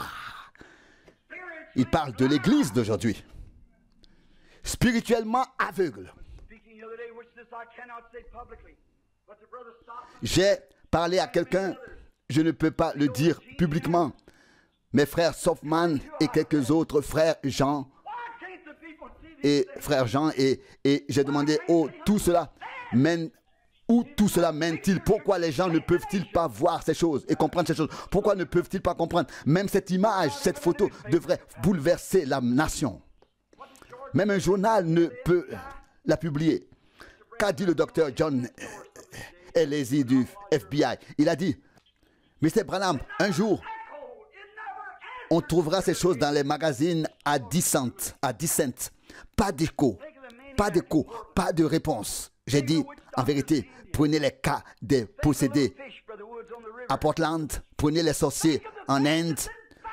Il parle de l'église d'aujourd'hui. Spirituellement aveugle. J'ai parlé à quelqu'un, je ne peux pas le dire publiquement. Mes frères Softman et quelques autres frères Jean et j'ai demandé tout cela mène. Où tout cela mène-t-il? Pourquoi les gens ne peuvent-ils pas voir ces choses et comprendre ces choses? Pourquoi ne peuvent-ils pas comprendre? Même cette image, cette photo devrait bouleverser la nation. Même un journal ne peut la publier. Qu'a dit le docteur John Elezi du FBI? Il a dit, Mr. Branham, un jour, on trouvera ces choses dans les magazines à 10 cents. Pas d'écho, pas de réponse. J'ai dit, en vérité, prenez les cas des possédés à Portland, prenez les sorciers en Inde,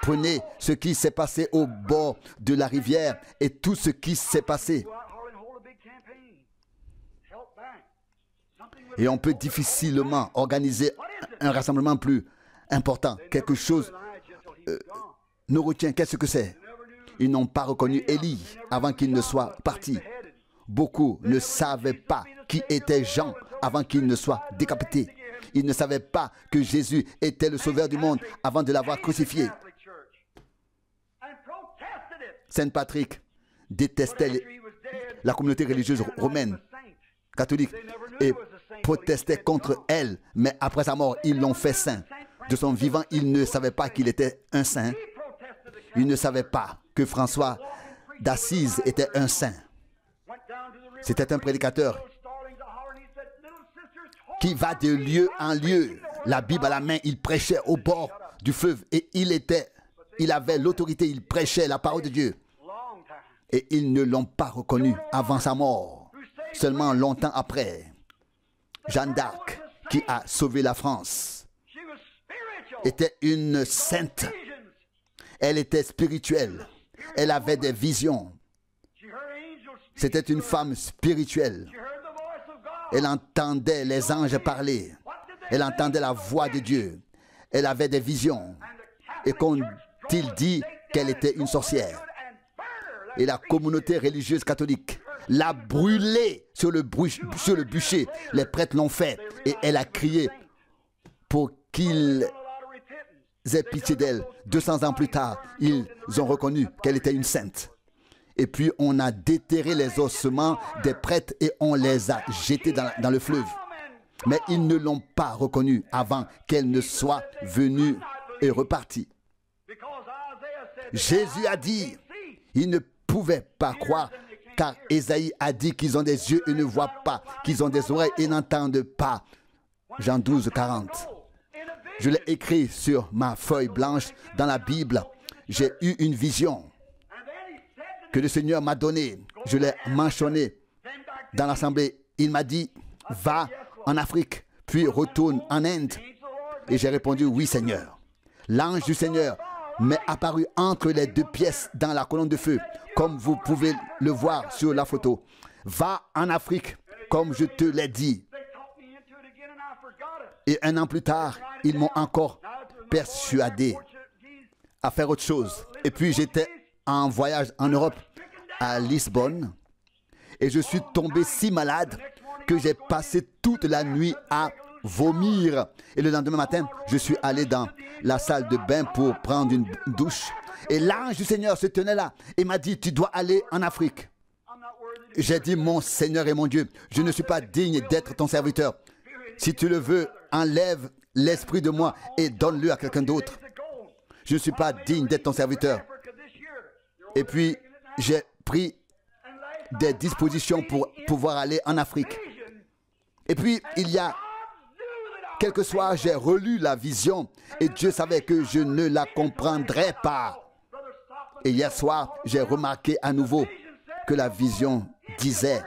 prenez ce qui s'est passé au bord de la rivière et tout ce qui s'est passé. Et on peut difficilement organiser un rassemblement plus important. Quelque chose nous retient. Qu'est-ce que c'est? Ils n'ont pas reconnu Élie avant qu'il ne soit parti. Beaucoup ne savaient pas qui était Jean avant qu'il ne soit décapité. Ils ne savaient pas que Jésus était le sauveur du monde avant de l'avoir crucifié. Saint Patrick détestait la communauté religieuse romaine, catholique, et protestait contre elle. Mais après sa mort, ils l'ont fait saint. De son vivant, ils ne savaient pas qu'il était un saint. Ils ne savaient pas que François d'Assise était un saint. C'était un prédicateur qui va de lieu en lieu, la Bible à la main. Il prêchait au bord du fleuve et il avait l'autorité, il prêchait la parole de Dieu. Et ils ne l'ont pas reconnu avant sa mort. Seulement longtemps après, Jeanne d'Arc, qui a sauvé la France, était une sainte. Elle était spirituelle. Elle avait des visions. C'était une femme spirituelle. Elle entendait les anges parler. Elle entendait la voix de Dieu. Elle avait des visions. Et qu'ont-ils dit qu'elle était une sorcière? Et la communauté religieuse catholique l'a brûlée sur le bûcher. Les prêtres l'ont fait. Et elle a crié pour qu'ils aient pitié d'elle. 200 ans plus tard, ils ont reconnu qu'elle était une sainte. Et puis on a déterré les ossements des prêtres et on les a jetés dans le fleuve. Mais ils ne l'ont pas reconnue avant qu'elle ne soit venue et repartie. Jésus a dit, ils ne pouvaient pas croire, car Ésaïe a dit qu'ils ont des yeux et ne voient pas, qu'ils ont des oreilles et n'entendent pas. Jean 12, 40. Je l'ai écrit sur ma feuille blanche dans la Bible. J'ai eu une vision que le Seigneur m'a donnée. Je l'ai mentionné dans l'assemblée. Il m'a dit, va en Afrique, puis retourne en Inde. Et j'ai répondu, oui Seigneur. L'ange du Seigneur m'est apparu entre les deux pièces dans la colonne de feu, comme vous pouvez le voir sur la photo. Va en Afrique, comme je te l'ai dit. Et un an plus tard, ils m'ont encore persuadé à faire autre chose. Et puis j'étais en voyage en Europe, à Lisbonne, et je suis tombé si malade que j'ai passé toute la nuit à vomir. Et le lendemain matin, je suis allé dans la salle de bain pour prendre une douche. Et l'ange du Seigneur se tenait là et m'a dit, tu dois aller en Afrique. J'ai dit, mon Seigneur et mon Dieu, je ne suis pas digne d'être ton serviteur. Si tu le veux, enlève l'esprit de moi et donne-le à quelqu'un d'autre. Je ne suis pas digne d'être ton serviteur. Et puis, j'ai pris des dispositions pour pouvoir aller en Afrique. Et puis, il y a quelques soirs, j'ai relu la vision et Dieu savait que je ne la comprendrais pas. Et hier soir, j'ai remarqué à nouveau que la vision disait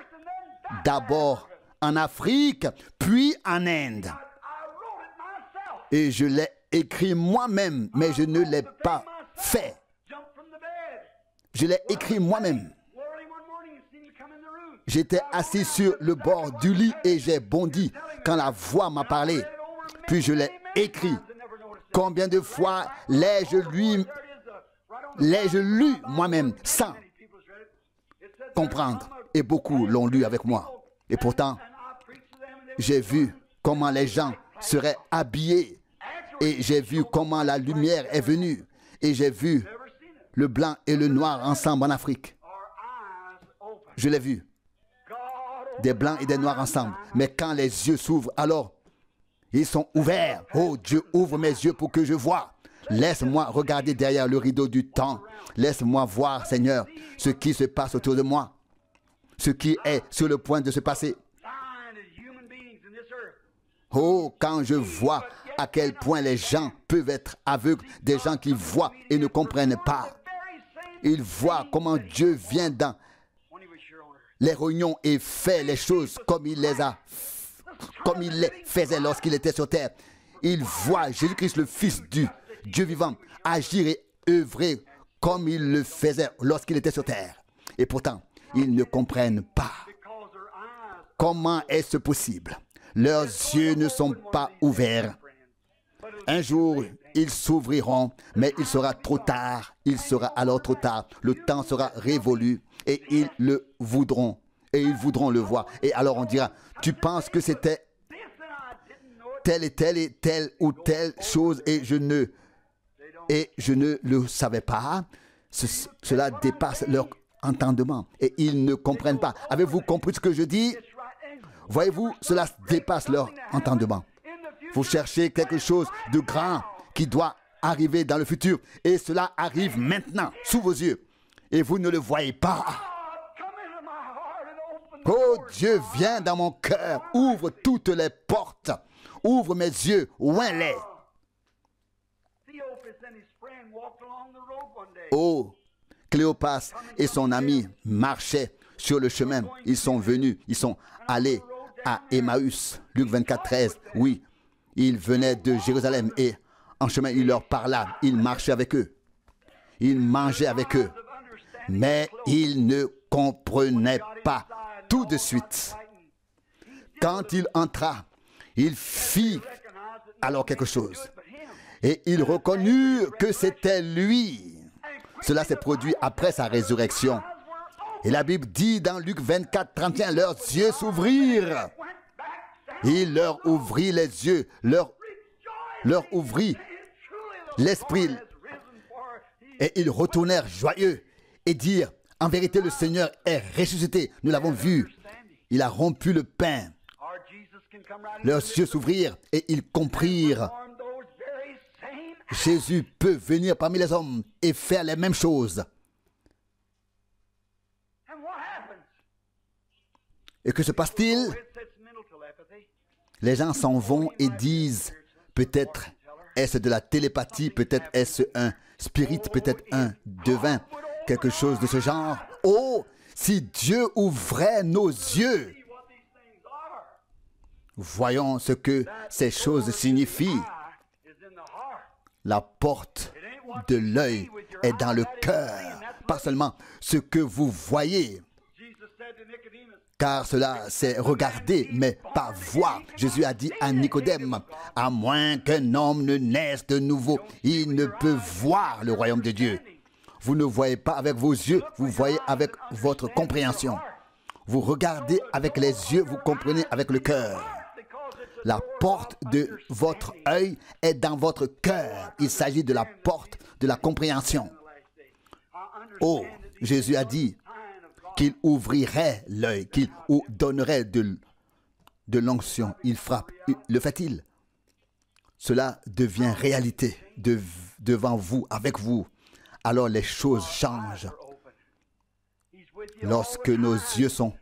d'abord en Afrique, puis en Inde. Et je l'ai écrit moi-même, mais je ne l'ai pas fait. Je l'ai écrit moi-même. J'étais assis sur le bord du lit et j'ai bondi quand la voix m'a parlé. Puis je l'ai écrit. Combien de fois l'ai-je lu moi-même sans comprendre? Et beaucoup l'ont lu avec moi. Et pourtant, j'ai vu comment les gens seraient habillés. Et j'ai vu comment la lumière est venue. Et j'ai vu le blanc et le noir ensemble en Afrique. Je l'ai vu. Des blancs et des noirs ensemble. Mais quand les yeux s'ouvrent, alors ils sont ouverts. Oh Dieu, ouvre mes yeux pour que je voie. Laisse-moi regarder derrière le rideau du temps. Laisse-moi voir, Seigneur, ce qui se passe autour de moi. Ce qui est sur le point de se passer. Oh, quand je vois à quel point les gens peuvent être aveugles, des gens qui voient et ne comprennent pas. Ils voient comment Dieu vient dans les réunions et fait les choses comme il les faisait lorsqu'il était sur terre. Ils voient Jésus-Christ, le Fils du Dieu vivant, agir et œuvrer comme il le faisait lorsqu'il était sur terre. Et pourtant, ils ne comprennent pas. Comment est-ce possible? Leurs yeux ne sont pas ouverts. Un jour, ils s'ouvriront, mais il sera trop tard. Il sera alors trop tard. Le temps sera révolu et ils le voudront. Et ils voudront le voir. Et alors on dira, tu penses que c'était telle et telle ou telle chose et je ne le savais pas. Cela dépasse leur entendement et ils ne comprennent pas. Avez-vous compris ce que je dis? Voyez-vous, cela dépasse leur entendement. Vous cherchez quelque chose de grand qui doit arriver dans le futur et cela arrive maintenant sous vos yeux et vous ne le voyez pas. Oh Dieu, viens dans mon cœur, ouvre toutes les portes, ouvre mes yeux, ouvre-les. Oh, Cléopas et son ami marchaient sur le chemin. Ils sont venus, ils sont allés à Emmaüs, Luc 24, 13. Oui, ils venaient de Jérusalem et en chemin, il leur parla. Il marchait avec eux. Il mangeait avec eux. Mais ils ne comprenaient pas tout de suite. Quand il entra, il fit alors quelque chose. Et il reconnut que c'était lui. Cela s'est produit après sa résurrection. Et la Bible dit dans Luc 24, 31, leurs yeux s'ouvrirent. Il leur ouvrit les yeux, leur ouvrit l'esprit. Et ils retournèrent joyeux et dirent, en vérité, le Seigneur est ressuscité. Nous l'avons vu. Il a rompu le pain. Leurs yeux s'ouvrirent et ils comprirent. Jésus peut venir parmi les hommes et faire les mêmes choses. Et que se passe-t-il? Les gens s'en vont et disent, peut-être est-ce de la télépathie, peut-être est-ce un spirit, peut-être un devin, quelque chose de ce genre. Oh, si Dieu ouvrait nos yeux, voyons ce que ces choses signifient. La porte de l'œil est dans le cœur, pas seulement ce que vous voyez, car cela c'est regarder, mais pas voir. Jésus a dit à Nicodème, à moins qu'un homme ne naisse de nouveau, il ne peut voir le royaume de Dieu. Vous ne voyez pas avec vos yeux, vous voyez avec votre compréhension. Vous regardez avec les yeux, vous comprenez avec le cœur. La porte de votre œil est dans votre cœur. Il s'agit de la porte de la compréhension. Oh, Jésus a dit qu'il ouvrirait l'œil, qu'il donnerait de l'onction. Il frappe. Le fait-il? Cela devient réalité devant vous, avec vous. Alors les choses changent. Lorsque nos yeux sont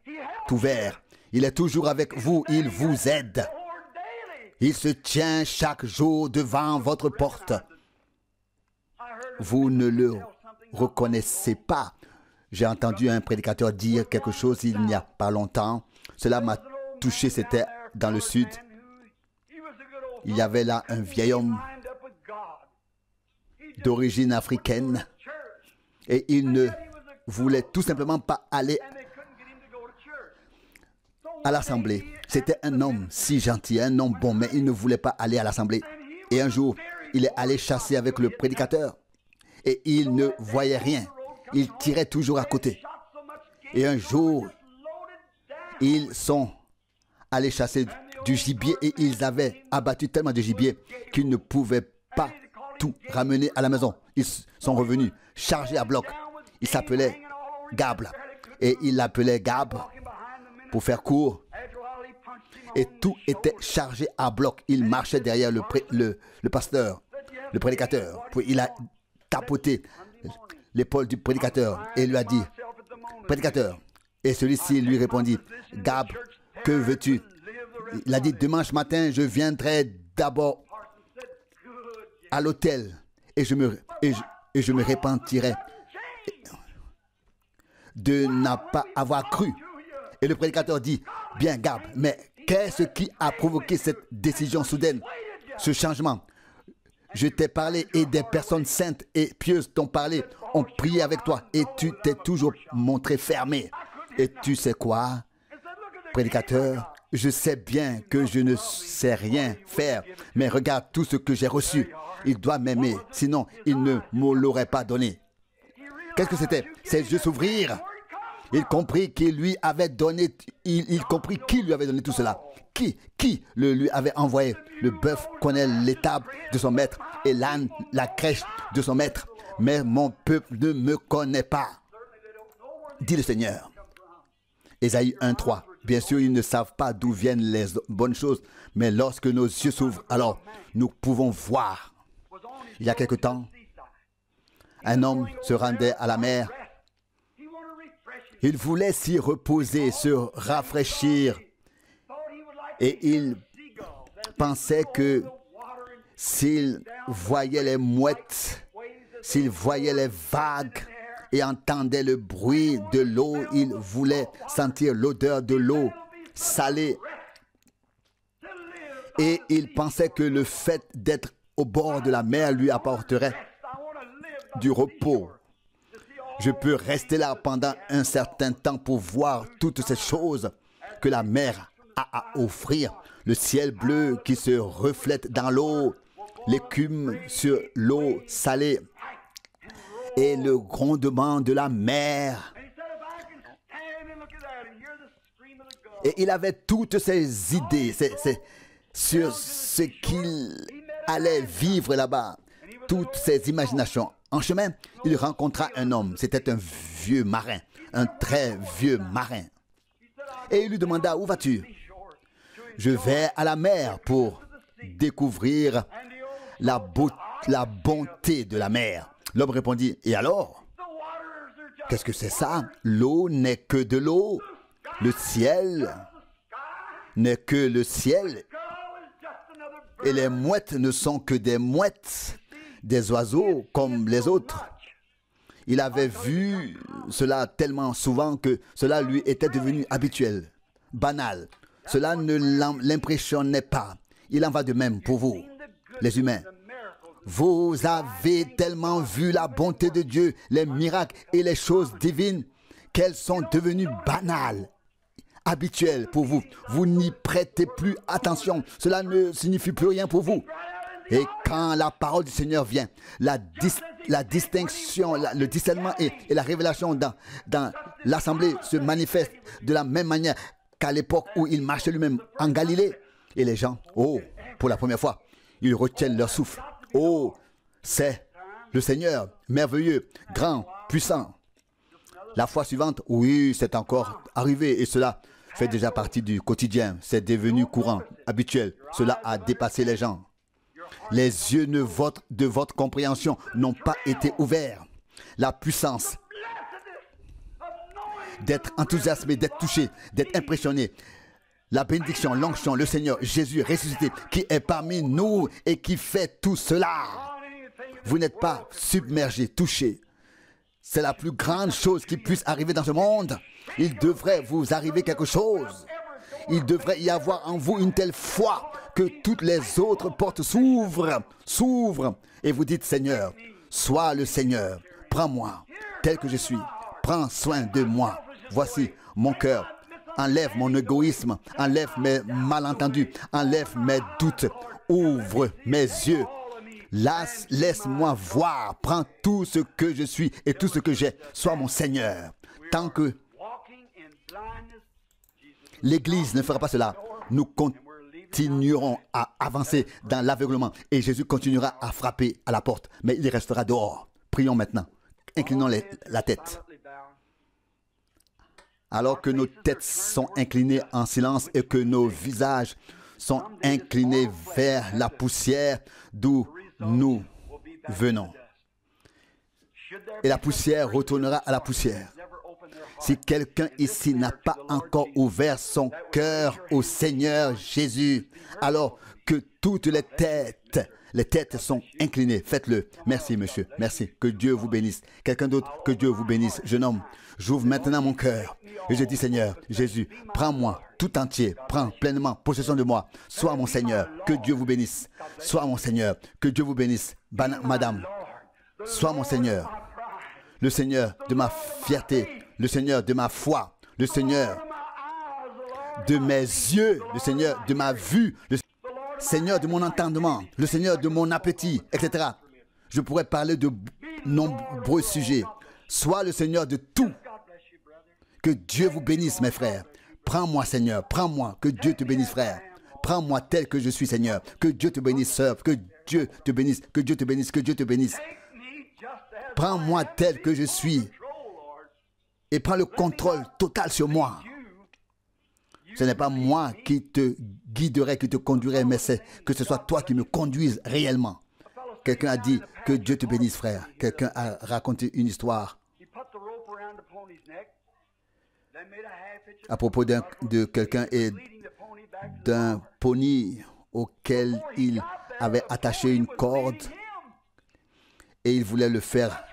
ouverts, il est toujours avec vous, il vous aide. Il se tient chaque jour devant votre porte. Vous ne le reconnaissez pas. J'ai entendu un prédicateur dire quelque chose il n'y a pas longtemps. Cela m'a touché, c'était dans le sud. Il y avait là un vieil homme d'origine africaine et il ne voulait tout simplement pas aller à l'assemblée. C'était un homme si gentil, un homme bon, mais il ne voulait pas aller à l'assemblée. Et un jour, il est allé chasser avec le prédicateur et il ne voyait rien. Il tirait toujours à côté. Et un jour, ils sont allés chasser du gibier et ils avaient abattu tellement de gibier qu'ils ne pouvaient pas tout ramener à la maison. Ils sont revenus chargés à bloc. Il s'appelait Gab et il l'appelait Gab pour faire court. Et tout était chargé à bloc. Il marchait derrière le pasteur, le prédicateur. Puis il a tapoté l'épaule du prédicateur et lui a dit, prédicateur. Et celui-ci lui répondit, Gab, que veux-tu? Il a dit, dimanche matin, je viendrai d'abord à l'hôtel et je me repentirai de ne pas avoir cru. Et le prédicateur dit, bien Gab, mais qu'est-ce qui a provoqué cette décision soudaine, ce changement? Je t'ai parlé et des personnes saintes et pieuses t'ont parlé, ont prié avec toi et tu t'es toujours montré fermé. Et tu sais quoi, prédicateur, je sais bien que je ne sais rien faire, mais regarde tout ce que j'ai reçu. Il doit m'aimer, sinon il ne me l'aurait pas donné. Qu'est-ce que c'était? Ses yeux s'ouvrirent. Il comprit qu'il lui avait donné, il comprit qui lui avait donné tout cela. Qui le lui avait envoyé? Le bœuf connaît l'étable de son maître et l'âne la crèche de son maître. Mais mon peuple ne me connaît pas, dit le Seigneur. Ésaïe 1:3. Bien sûr, ils ne savent pas d'où viennent les bonnes choses, mais lorsque nos yeux s'ouvrent, alors nous pouvons voir. Il y a quelque temps, un homme se rendait à la mer. Il voulait s'y reposer, se rafraîchir. Et il pensait que s'il voyait les mouettes, s'il voyait les vagues et entendait le bruit de l'eau, il voulait sentir l'odeur de l'eau salée. Et il pensait que le fait d'être au bord de la mer lui apporterait du repos. Je peux rester là pendant un certain temps pour voir toutes ces choses que la mer a à offrir. Le ciel bleu qui se reflète dans l'eau, l'écume sur l'eau salée et le grondement de la mer. Et il avait toutes ces idées sur ce qu'il allait vivre là-bas, toutes ces imaginations. En chemin, il rencontra un homme. C'était un vieux marin, un très vieux marin. Et il lui demanda, où vas-tu? Je vais à la mer pour découvrir la bonté de la mer. L'homme répondit, et alors? Qu'est-ce que c'est ça? L'eau n'est que de l'eau. Le ciel n'est que le ciel. Et les mouettes ne sont que des mouettes, des oiseaux comme les autres. Il avait vu cela tellement souvent que cela lui était devenu habituel, banal. Cela ne l'impressionnait pas. Il en va de même pour vous, les humains. Vous avez tellement vu la bonté de Dieu, les miracles et les choses divines qu'elles sont devenues banales, habituelles pour vous. Vous n'y prêtez plus attention. Cela ne signifie plus rien pour vous. Et quand la parole du Seigneur vient, la distinction, le discernement et la révélation dans l'assemblée se manifeste de la même manière qu'à l'époque où il marchait lui-même en Galilée. Et les gens, oh, pour la première fois, ils retiennent leur souffle. Oh, c'est le Seigneur, merveilleux, grand, puissant. La fois suivante, oui, c'est encore arrivé et cela fait déjà partie du quotidien. C'est devenu courant, habituel. Cela a dépassé les gens. Les yeux de votre compréhension n'ont pas été ouverts. La puissance d'être enthousiasmé, d'être touché, d'être impressionné. La bénédiction, l'onction, le Seigneur, Jésus ressuscité, qui est parmi nous et qui fait tout cela. Vous n'êtes pas submergé, touché. C'est la plus grande chose qui puisse arriver dans ce monde. Il devrait vous arriver quelque chose. Il devrait y avoir en vous une telle foi que toutes les autres portes s'ouvrent. Et vous dites, Seigneur, sois le Seigneur. Prends-moi tel que je suis. Prends soin de moi. Voici mon cœur. Enlève mon égoïsme. Enlève mes malentendus. Enlève mes doutes. Ouvre mes yeux. Laisse-moi voir. Prends tout ce que je suis et tout ce que j'ai. Sois mon Seigneur. Tant que l'Église ne fera pas cela, nous continuerons à avancer dans l'aveuglement et Jésus continuera à frapper à la porte, mais il restera dehors. Prions maintenant. Inclinons la tête. Alors que nos têtes sont inclinées en silence et que nos visages sont inclinés vers la poussière d'où nous venons. Et la poussière retournera à la poussière. Si quelqu'un ici n'a pas encore ouvert son cœur au Seigneur Jésus, alors que toutes les têtes sont inclinées. Faites-le. Merci, monsieur. Merci. Que Dieu vous bénisse. Quelqu'un d'autre, que Dieu vous bénisse. Jeune homme, j'ouvre maintenant mon cœur. Et je dis, Seigneur, Jésus, prends-moi tout entier. Prends pleinement possession de moi. Sois mon Seigneur. Que Dieu vous bénisse. Sois mon Seigneur. Que Dieu vous bénisse. Madame, sois mon Seigneur. Le Seigneur de ma fierté. Le Seigneur de ma foi. Le Seigneur de mes yeux. Le Seigneur de ma vue. Le Seigneur de mon entendement, le Seigneur de mon appétit, etc. Je pourrais parler de nombreux sujets. Sois le Seigneur de tout. Que Dieu vous bénisse, mes frères. Prends-moi, Seigneur. Prends-moi. Que Dieu te bénisse, frère. Prends-moi tel que je suis, Seigneur. Que Dieu te bénisse, sœur. Que Dieu te bénisse. Que Dieu te bénisse. Que Dieu te bénisse. Prends-moi tel que je suis. Et prends le contrôle total sur moi. Ce n'est pas moi qui te guiderai, qui te conduirai, mais c'est que ce soit toi qui me conduise réellement. Quelqu'un a dit que Dieu te bénisse, frère. Quelqu'un a raconté une histoire à propos de quelqu'un et d'un pony auquel il avait attaché une corde et il voulait le faire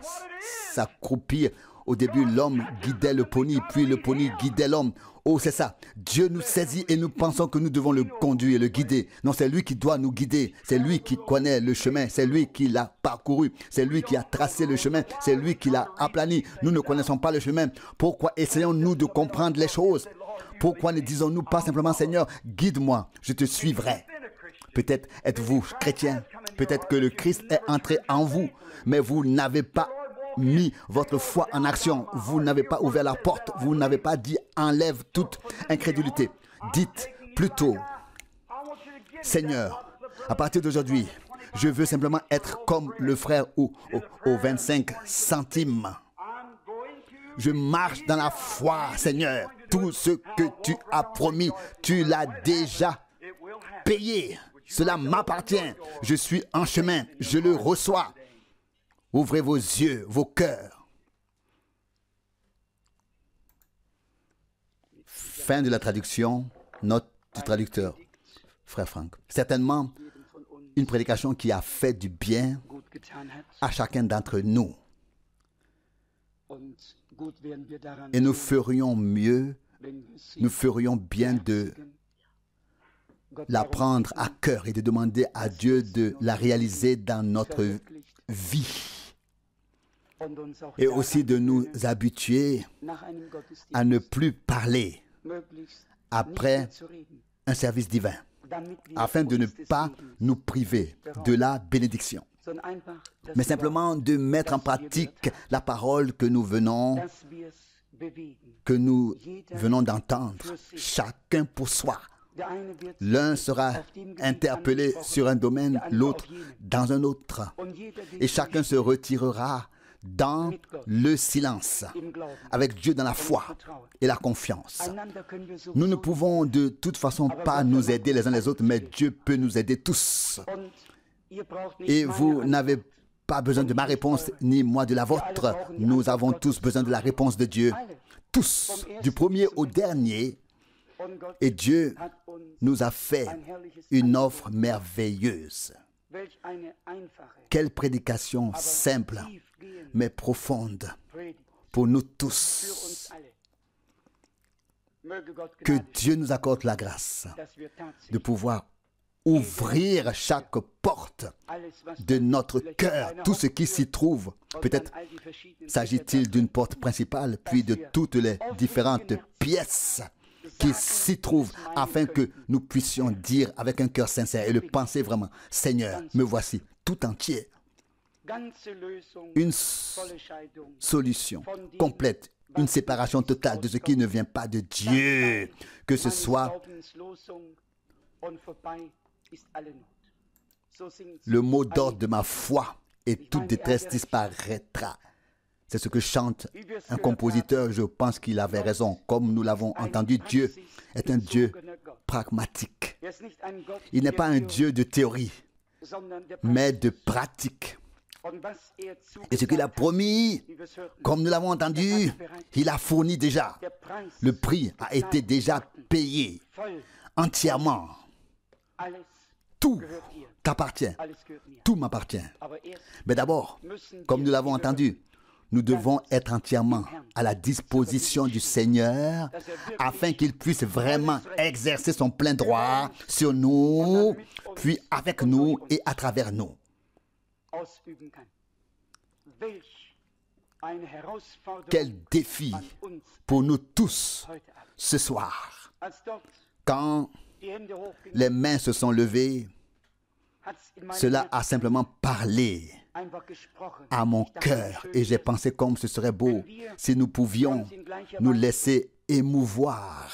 s'accroupir. Au début, l'homme guidait le pony, puis le pony guidait l'homme. Oh, c'est ça. Dieu nous saisit et nous pensons que nous devons le conduire, le guider. Non, c'est lui qui doit nous guider. C'est lui qui connaît le chemin. C'est lui qui l'a parcouru. C'est lui qui a tracé le chemin. C'est lui qui l'a aplani. Nous ne connaissons pas le chemin. Pourquoi essayons-nous de comprendre les choses? Pourquoi ne disons-nous pas simplement, Seigneur, guide-moi, je te suivrai? Peut-être êtes-vous chrétien. Peut-être que le Christ est entré en vous, mais vous n'avez pas mis votre foi en action. Vous n'avez pas ouvert la porte. Vous n'avez pas dit enlève toute incrédulité. Dites plutôt, Seigneur, à partir d'aujourd'hui, je veux simplement être comme le frère aux 25 centimes. Je marche dans la foi, Seigneur. Tout ce que tu as promis, tu l'as déjà payé. Cela m'appartient. Je suis en chemin. Je le reçois. Ouvrez vos yeux, vos cœurs. Fin de la traduction, note du traducteur, frère Franck. Certainement, une prédication qui a fait du bien à chacun d'entre nous. Et nous ferions mieux, nous ferions bien de la prendre à cœur et de demander à Dieu de la réaliser dans notre vie. Et aussi de nous habituer à ne plus parler après un service divin, afin de ne pas nous priver de la bénédiction, mais simplement de mettre en pratique la parole que nous venons d'entendre, chacun pour soi. L'un sera interpellé sur un domaine, l'autre dans un autre, et chacun se retirera dans le silence, avec Dieu dans la foi et la confiance. Nous ne pouvons de toute façon pas nous aider les uns les autres, mais Dieu peut nous aider tous. Et vous n'avez pas besoin de ma réponse, ni moi de la vôtre. Nous avons tous besoin de la réponse de Dieu. Tous, du premier au dernier. Et Dieu nous a fait une offre merveilleuse. Quelle prédication simple, mais profonde pour nous tous. Que Dieu nous accorde la grâce de pouvoir ouvrir chaque porte de notre cœur, tout ce qui s'y trouve. Peut-être s'agit-il d'une porte principale, puis de toutes les différentes pièces qui s'y trouvent, afin que nous puissions dire avec un cœur sincère et le penser vraiment, Seigneur, me voici tout entier. Une solution complète, une séparation totale de ce qui ne vient pas de Dieu, que ce soit le mot d'ordre de ma foi, et toute détresse disparaîtra. C'est ce que chante un compositeur. Je pense qu'il avait raison. Comme nous l'avons entendu, Dieu est un Dieu pragmatique. Il n'est pas un Dieu de théorie, mais de pratique. Et ce qu'il a promis, comme nous l'avons entendu, il a fourni déjà. Le prix a été déjà payé entièrement. Tout t'appartient. Tout m'appartient. Mais d'abord, comme nous l'avons entendu, nous devons être entièrement à la disposition du Seigneur afin qu'il puisse vraiment exercer son plein droit sur nous, puis avec nous et à travers nous. Quel défi pour nous tous ce soir. Quand les mains se sont levées, cela a simplement parlé à mon cœur et j'ai pensé comme ce serait beau si nous pouvions nous laisser émouvoir,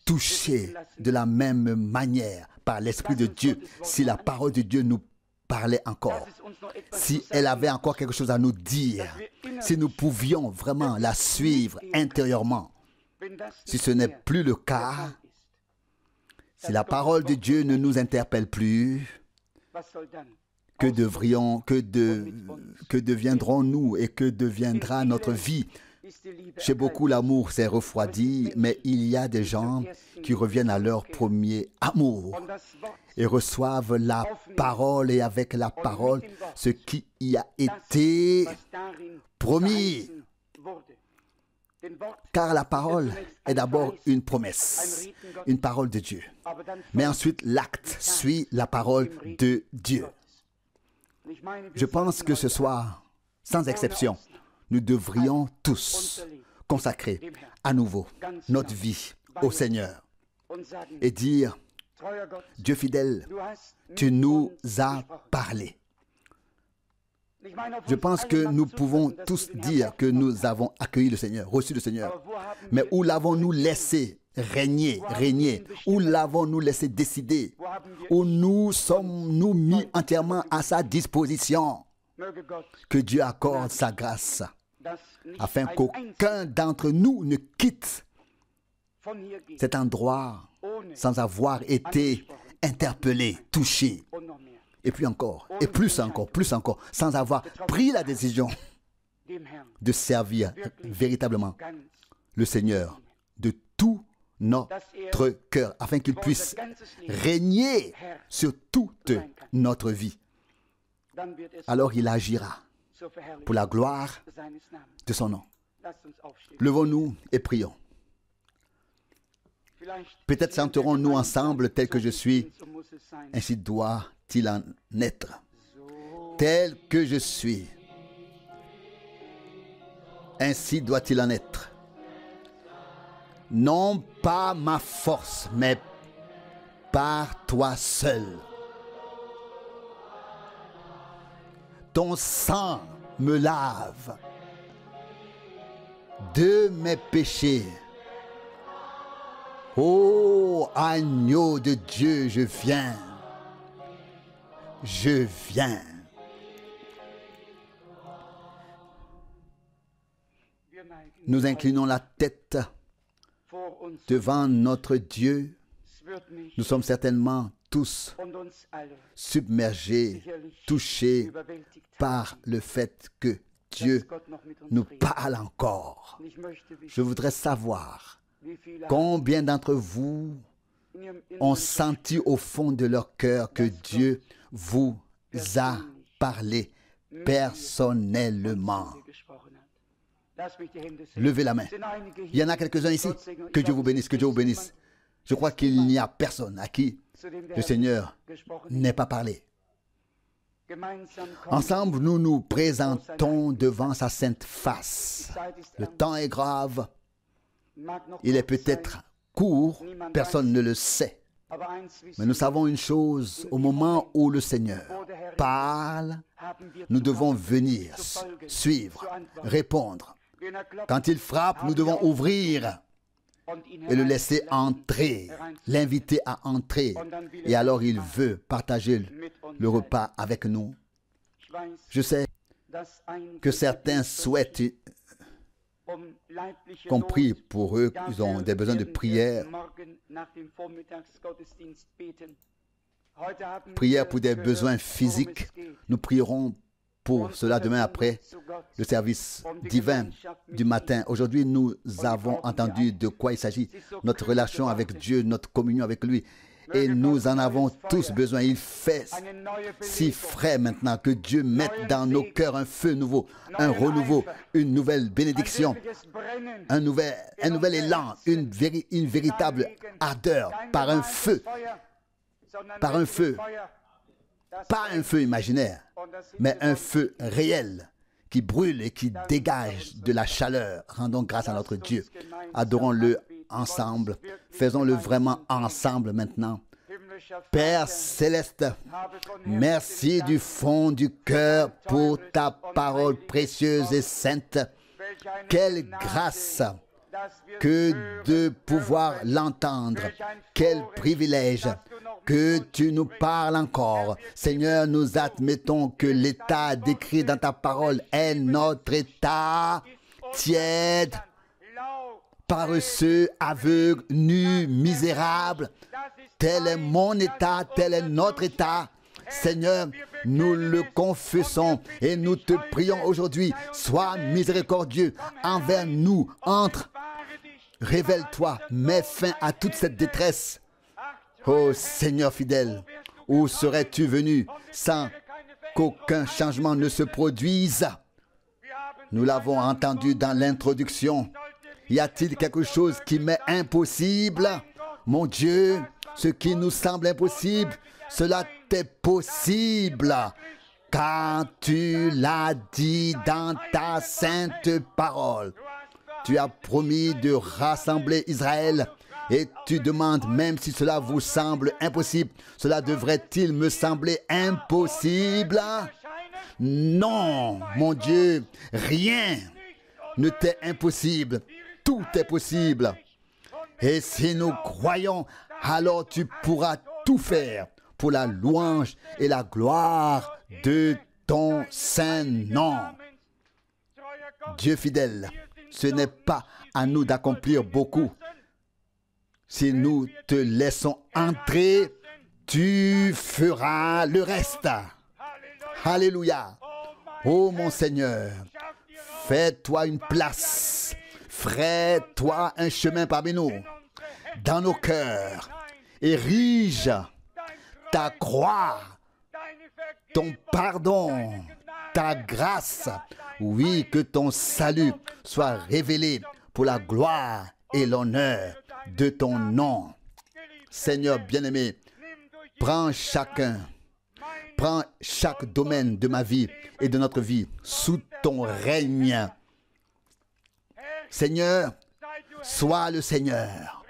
toucher de la même manière par l'Esprit de Dieu, si la parole de Dieu nous parlait encore, si elle avait encore quelque chose à nous dire, si nous pouvions vraiment la suivre intérieurement. Si ce n'est plus le cas, si la parole de Dieu ne nous interpelle plus, que deviendrons-nous et que deviendra notre vie? Chez beaucoup, l'amour s'est refroidi, mais il y a des gens qui reviennent à leur premier amour et reçoivent la parole et avec la parole, ce qui y a été promis. Car la parole est d'abord une promesse, une parole de Dieu. Mais ensuite, l'acte suit la parole de Dieu. Je pense que ce soir, sans exception, nous devrions tous consacrer à nouveau notre vie au Seigneur et dire, Dieu fidèle, tu nous as parlé. Je pense que nous pouvons tous dire que nous avons accueilli le Seigneur, reçu le Seigneur. Mais où l'avons-nous laissé régner? Où l'avons-nous laissé décider? Où nous sommes-nous mis entièrement à sa disposition? Que Dieu accorde sa grâce, afin qu'aucun d'entre nous ne quitte cet endroit sans avoir été interpellé, touché. Et puis encore, et plus encore, sans avoir pris la décision de servir véritablement le Seigneur de tout notre cœur, afin qu'il puisse régner sur toute notre vie. Alors il agira pour la gloire de son nom. Levons-nous et prions. Peut-être chanterons-nous ensemble tel que je suis, ainsi doit-il en être. Tel que je suis, ainsi doit-il en être. Non pas ma force, mais par toi seul. Ton sang me lave de mes péchés. Ô agneau de Dieu, je viens. Je viens. Nous inclinons la tête devant notre Dieu. Nous sommes certainement tous submergés, touchés par le fait que Dieu nous parle encore. Je voudrais savoir combien d'entre vous ont senti au fond de leur cœur que Dieu vous a parlé personnellement. Levez la main. Il y en a quelques-uns ici. Que Dieu vous bénisse, que Dieu vous bénisse. Je crois qu'il n'y a personne à qui le Seigneur n'ait pas parlé. Ensemble, nous nous présentons devant sa sainte face. Le temps est grave. Il est peut-être court, personne ne le sait. Mais nous savons une chose, au moment où le Seigneur parle, nous devons venir, suivre, répondre. Quand il frappe, nous devons ouvrir et le laisser entrer, l'inviter à entrer. Et alors il veut partager le repas avec nous. Je sais que certains souhaitent qu'on prie pour eux, ils ont des besoins de prière. Prière pour des besoins physiques. Nous prierons pour cela demain après le service divin du matin. Aujourd'hui, nous avons entendu de quoi il s'agit. Notre relation avec Dieu, notre communion avec lui. Et nous en avons tous besoin. Il fait si frais maintenant que Dieu mette dans nos cœurs un feu nouveau, un renouveau, une nouvelle bénédiction, un nouvel élan, une véritable ardeur par un feu. Par un feu. Pas un feu imaginaire, mais un feu réel qui brûle et qui dégage de la chaleur. Rendons grâce à notre Dieu. Adorons-le ensemble. Faisons-le vraiment ensemble maintenant. Père céleste, merci du fond du cœur pour ta parole précieuse et sainte. Quelle grâce que de pouvoir l'entendre. Quel privilège que tu nous parles encore. Seigneur, nous admettons que l'état décrit dans ta parole est notre état tiède, paresseux, aveugle, nu, misérable. Tel est mon état, tel est notre état. Seigneur, nous le confessons et nous te prions aujourd'hui. Sois miséricordieux envers nous. Entre, révèle-toi, mets fin à toute cette détresse. Ô Seigneur fidèle, où serais-tu venu sans qu'aucun changement ne se produise? Nous l'avons entendu dans l'introduction. Y a-t-il quelque chose qui m'est impossible? Mon Dieu, ce qui nous semble impossible, cela t'est possible, car tu l'as dit dans ta sainte parole. Tu as promis de rassembler Israël et tu demandes, même si cela vous semble impossible, cela devrait-il me sembler impossible? Non, mon Dieu, rien ne t'est impossible. Tout est possible. Et si nous croyons, alors tu pourras tout faire pour la louange et la gloire de ton saint nom. Dieu fidèle, ce n'est pas à nous d'accomplir beaucoup. Si nous te laissons entrer, tu feras le reste. Alléluia. Oh mon Seigneur, fais-toi une place. Fais-toi un chemin parmi nous, dans nos cœurs. Érige ta croix, ton pardon, ta grâce. Oui, que ton salut soit révélé pour la gloire et l'honneur de ton nom. Seigneur bien-aimé, prends chaque domaine de ma vie et de notre vie sous ton règne. Seigneur, sois le Seigneur,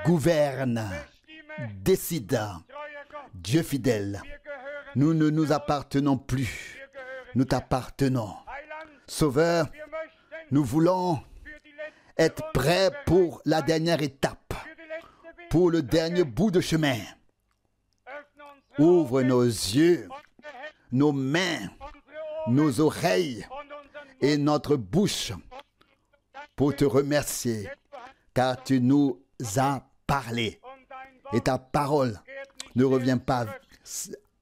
gouverne, décide. Dieu fidèle, nous ne nous appartenons plus, nous t'appartenons. Sauveur, nous voulons être prêts pour la dernière étape, pour le dernier bout de chemin. Ouvre nos yeux, nos mains, nos oreilles et notre bouche pour te remercier, car tu nous as parlé. Et ta parole ne revient pas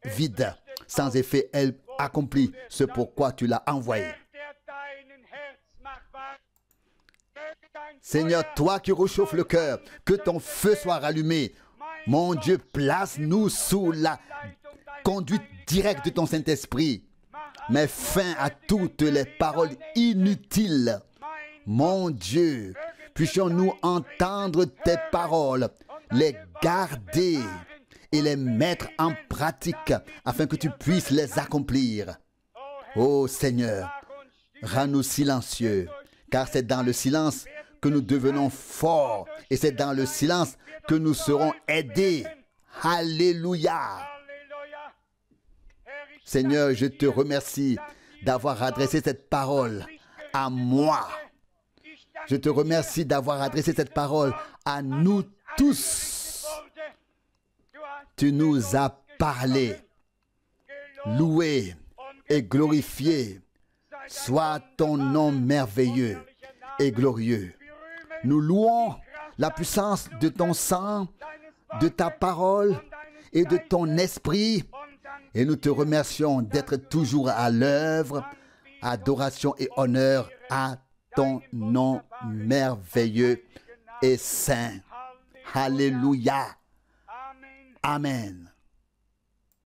vide, sans effet, elle accomplit ce pourquoi tu l'as envoyé. Seigneur, toi qui réchauffes le cœur, que ton feu soit rallumé. Mon Dieu, place-nous sous conduite directe de ton Saint-Esprit. Mets fin à toutes les paroles inutiles. Mon Dieu, puissions-nous entendre tes paroles, les garder et les mettre en pratique afin que tu puisses les accomplir. Ô Seigneur, rends-nous silencieux, car c'est dans le silence que nous devenons forts et c'est dans le silence que nous serons aidés. Alléluia. Seigneur, je te remercie d'avoir adressé cette parole à moi. Je te remercie d'avoir adressé cette parole à nous tous. Tu nous as parlé. Loué et glorifié soit ton nom merveilleux et glorieux. Nous louons la puissance de ton sang, de ta parole et de ton esprit. Et nous te remercions d'être toujours à l'œuvre. Adoration et honneur à ton nom merveilleux et saint. Alléluia. Amen.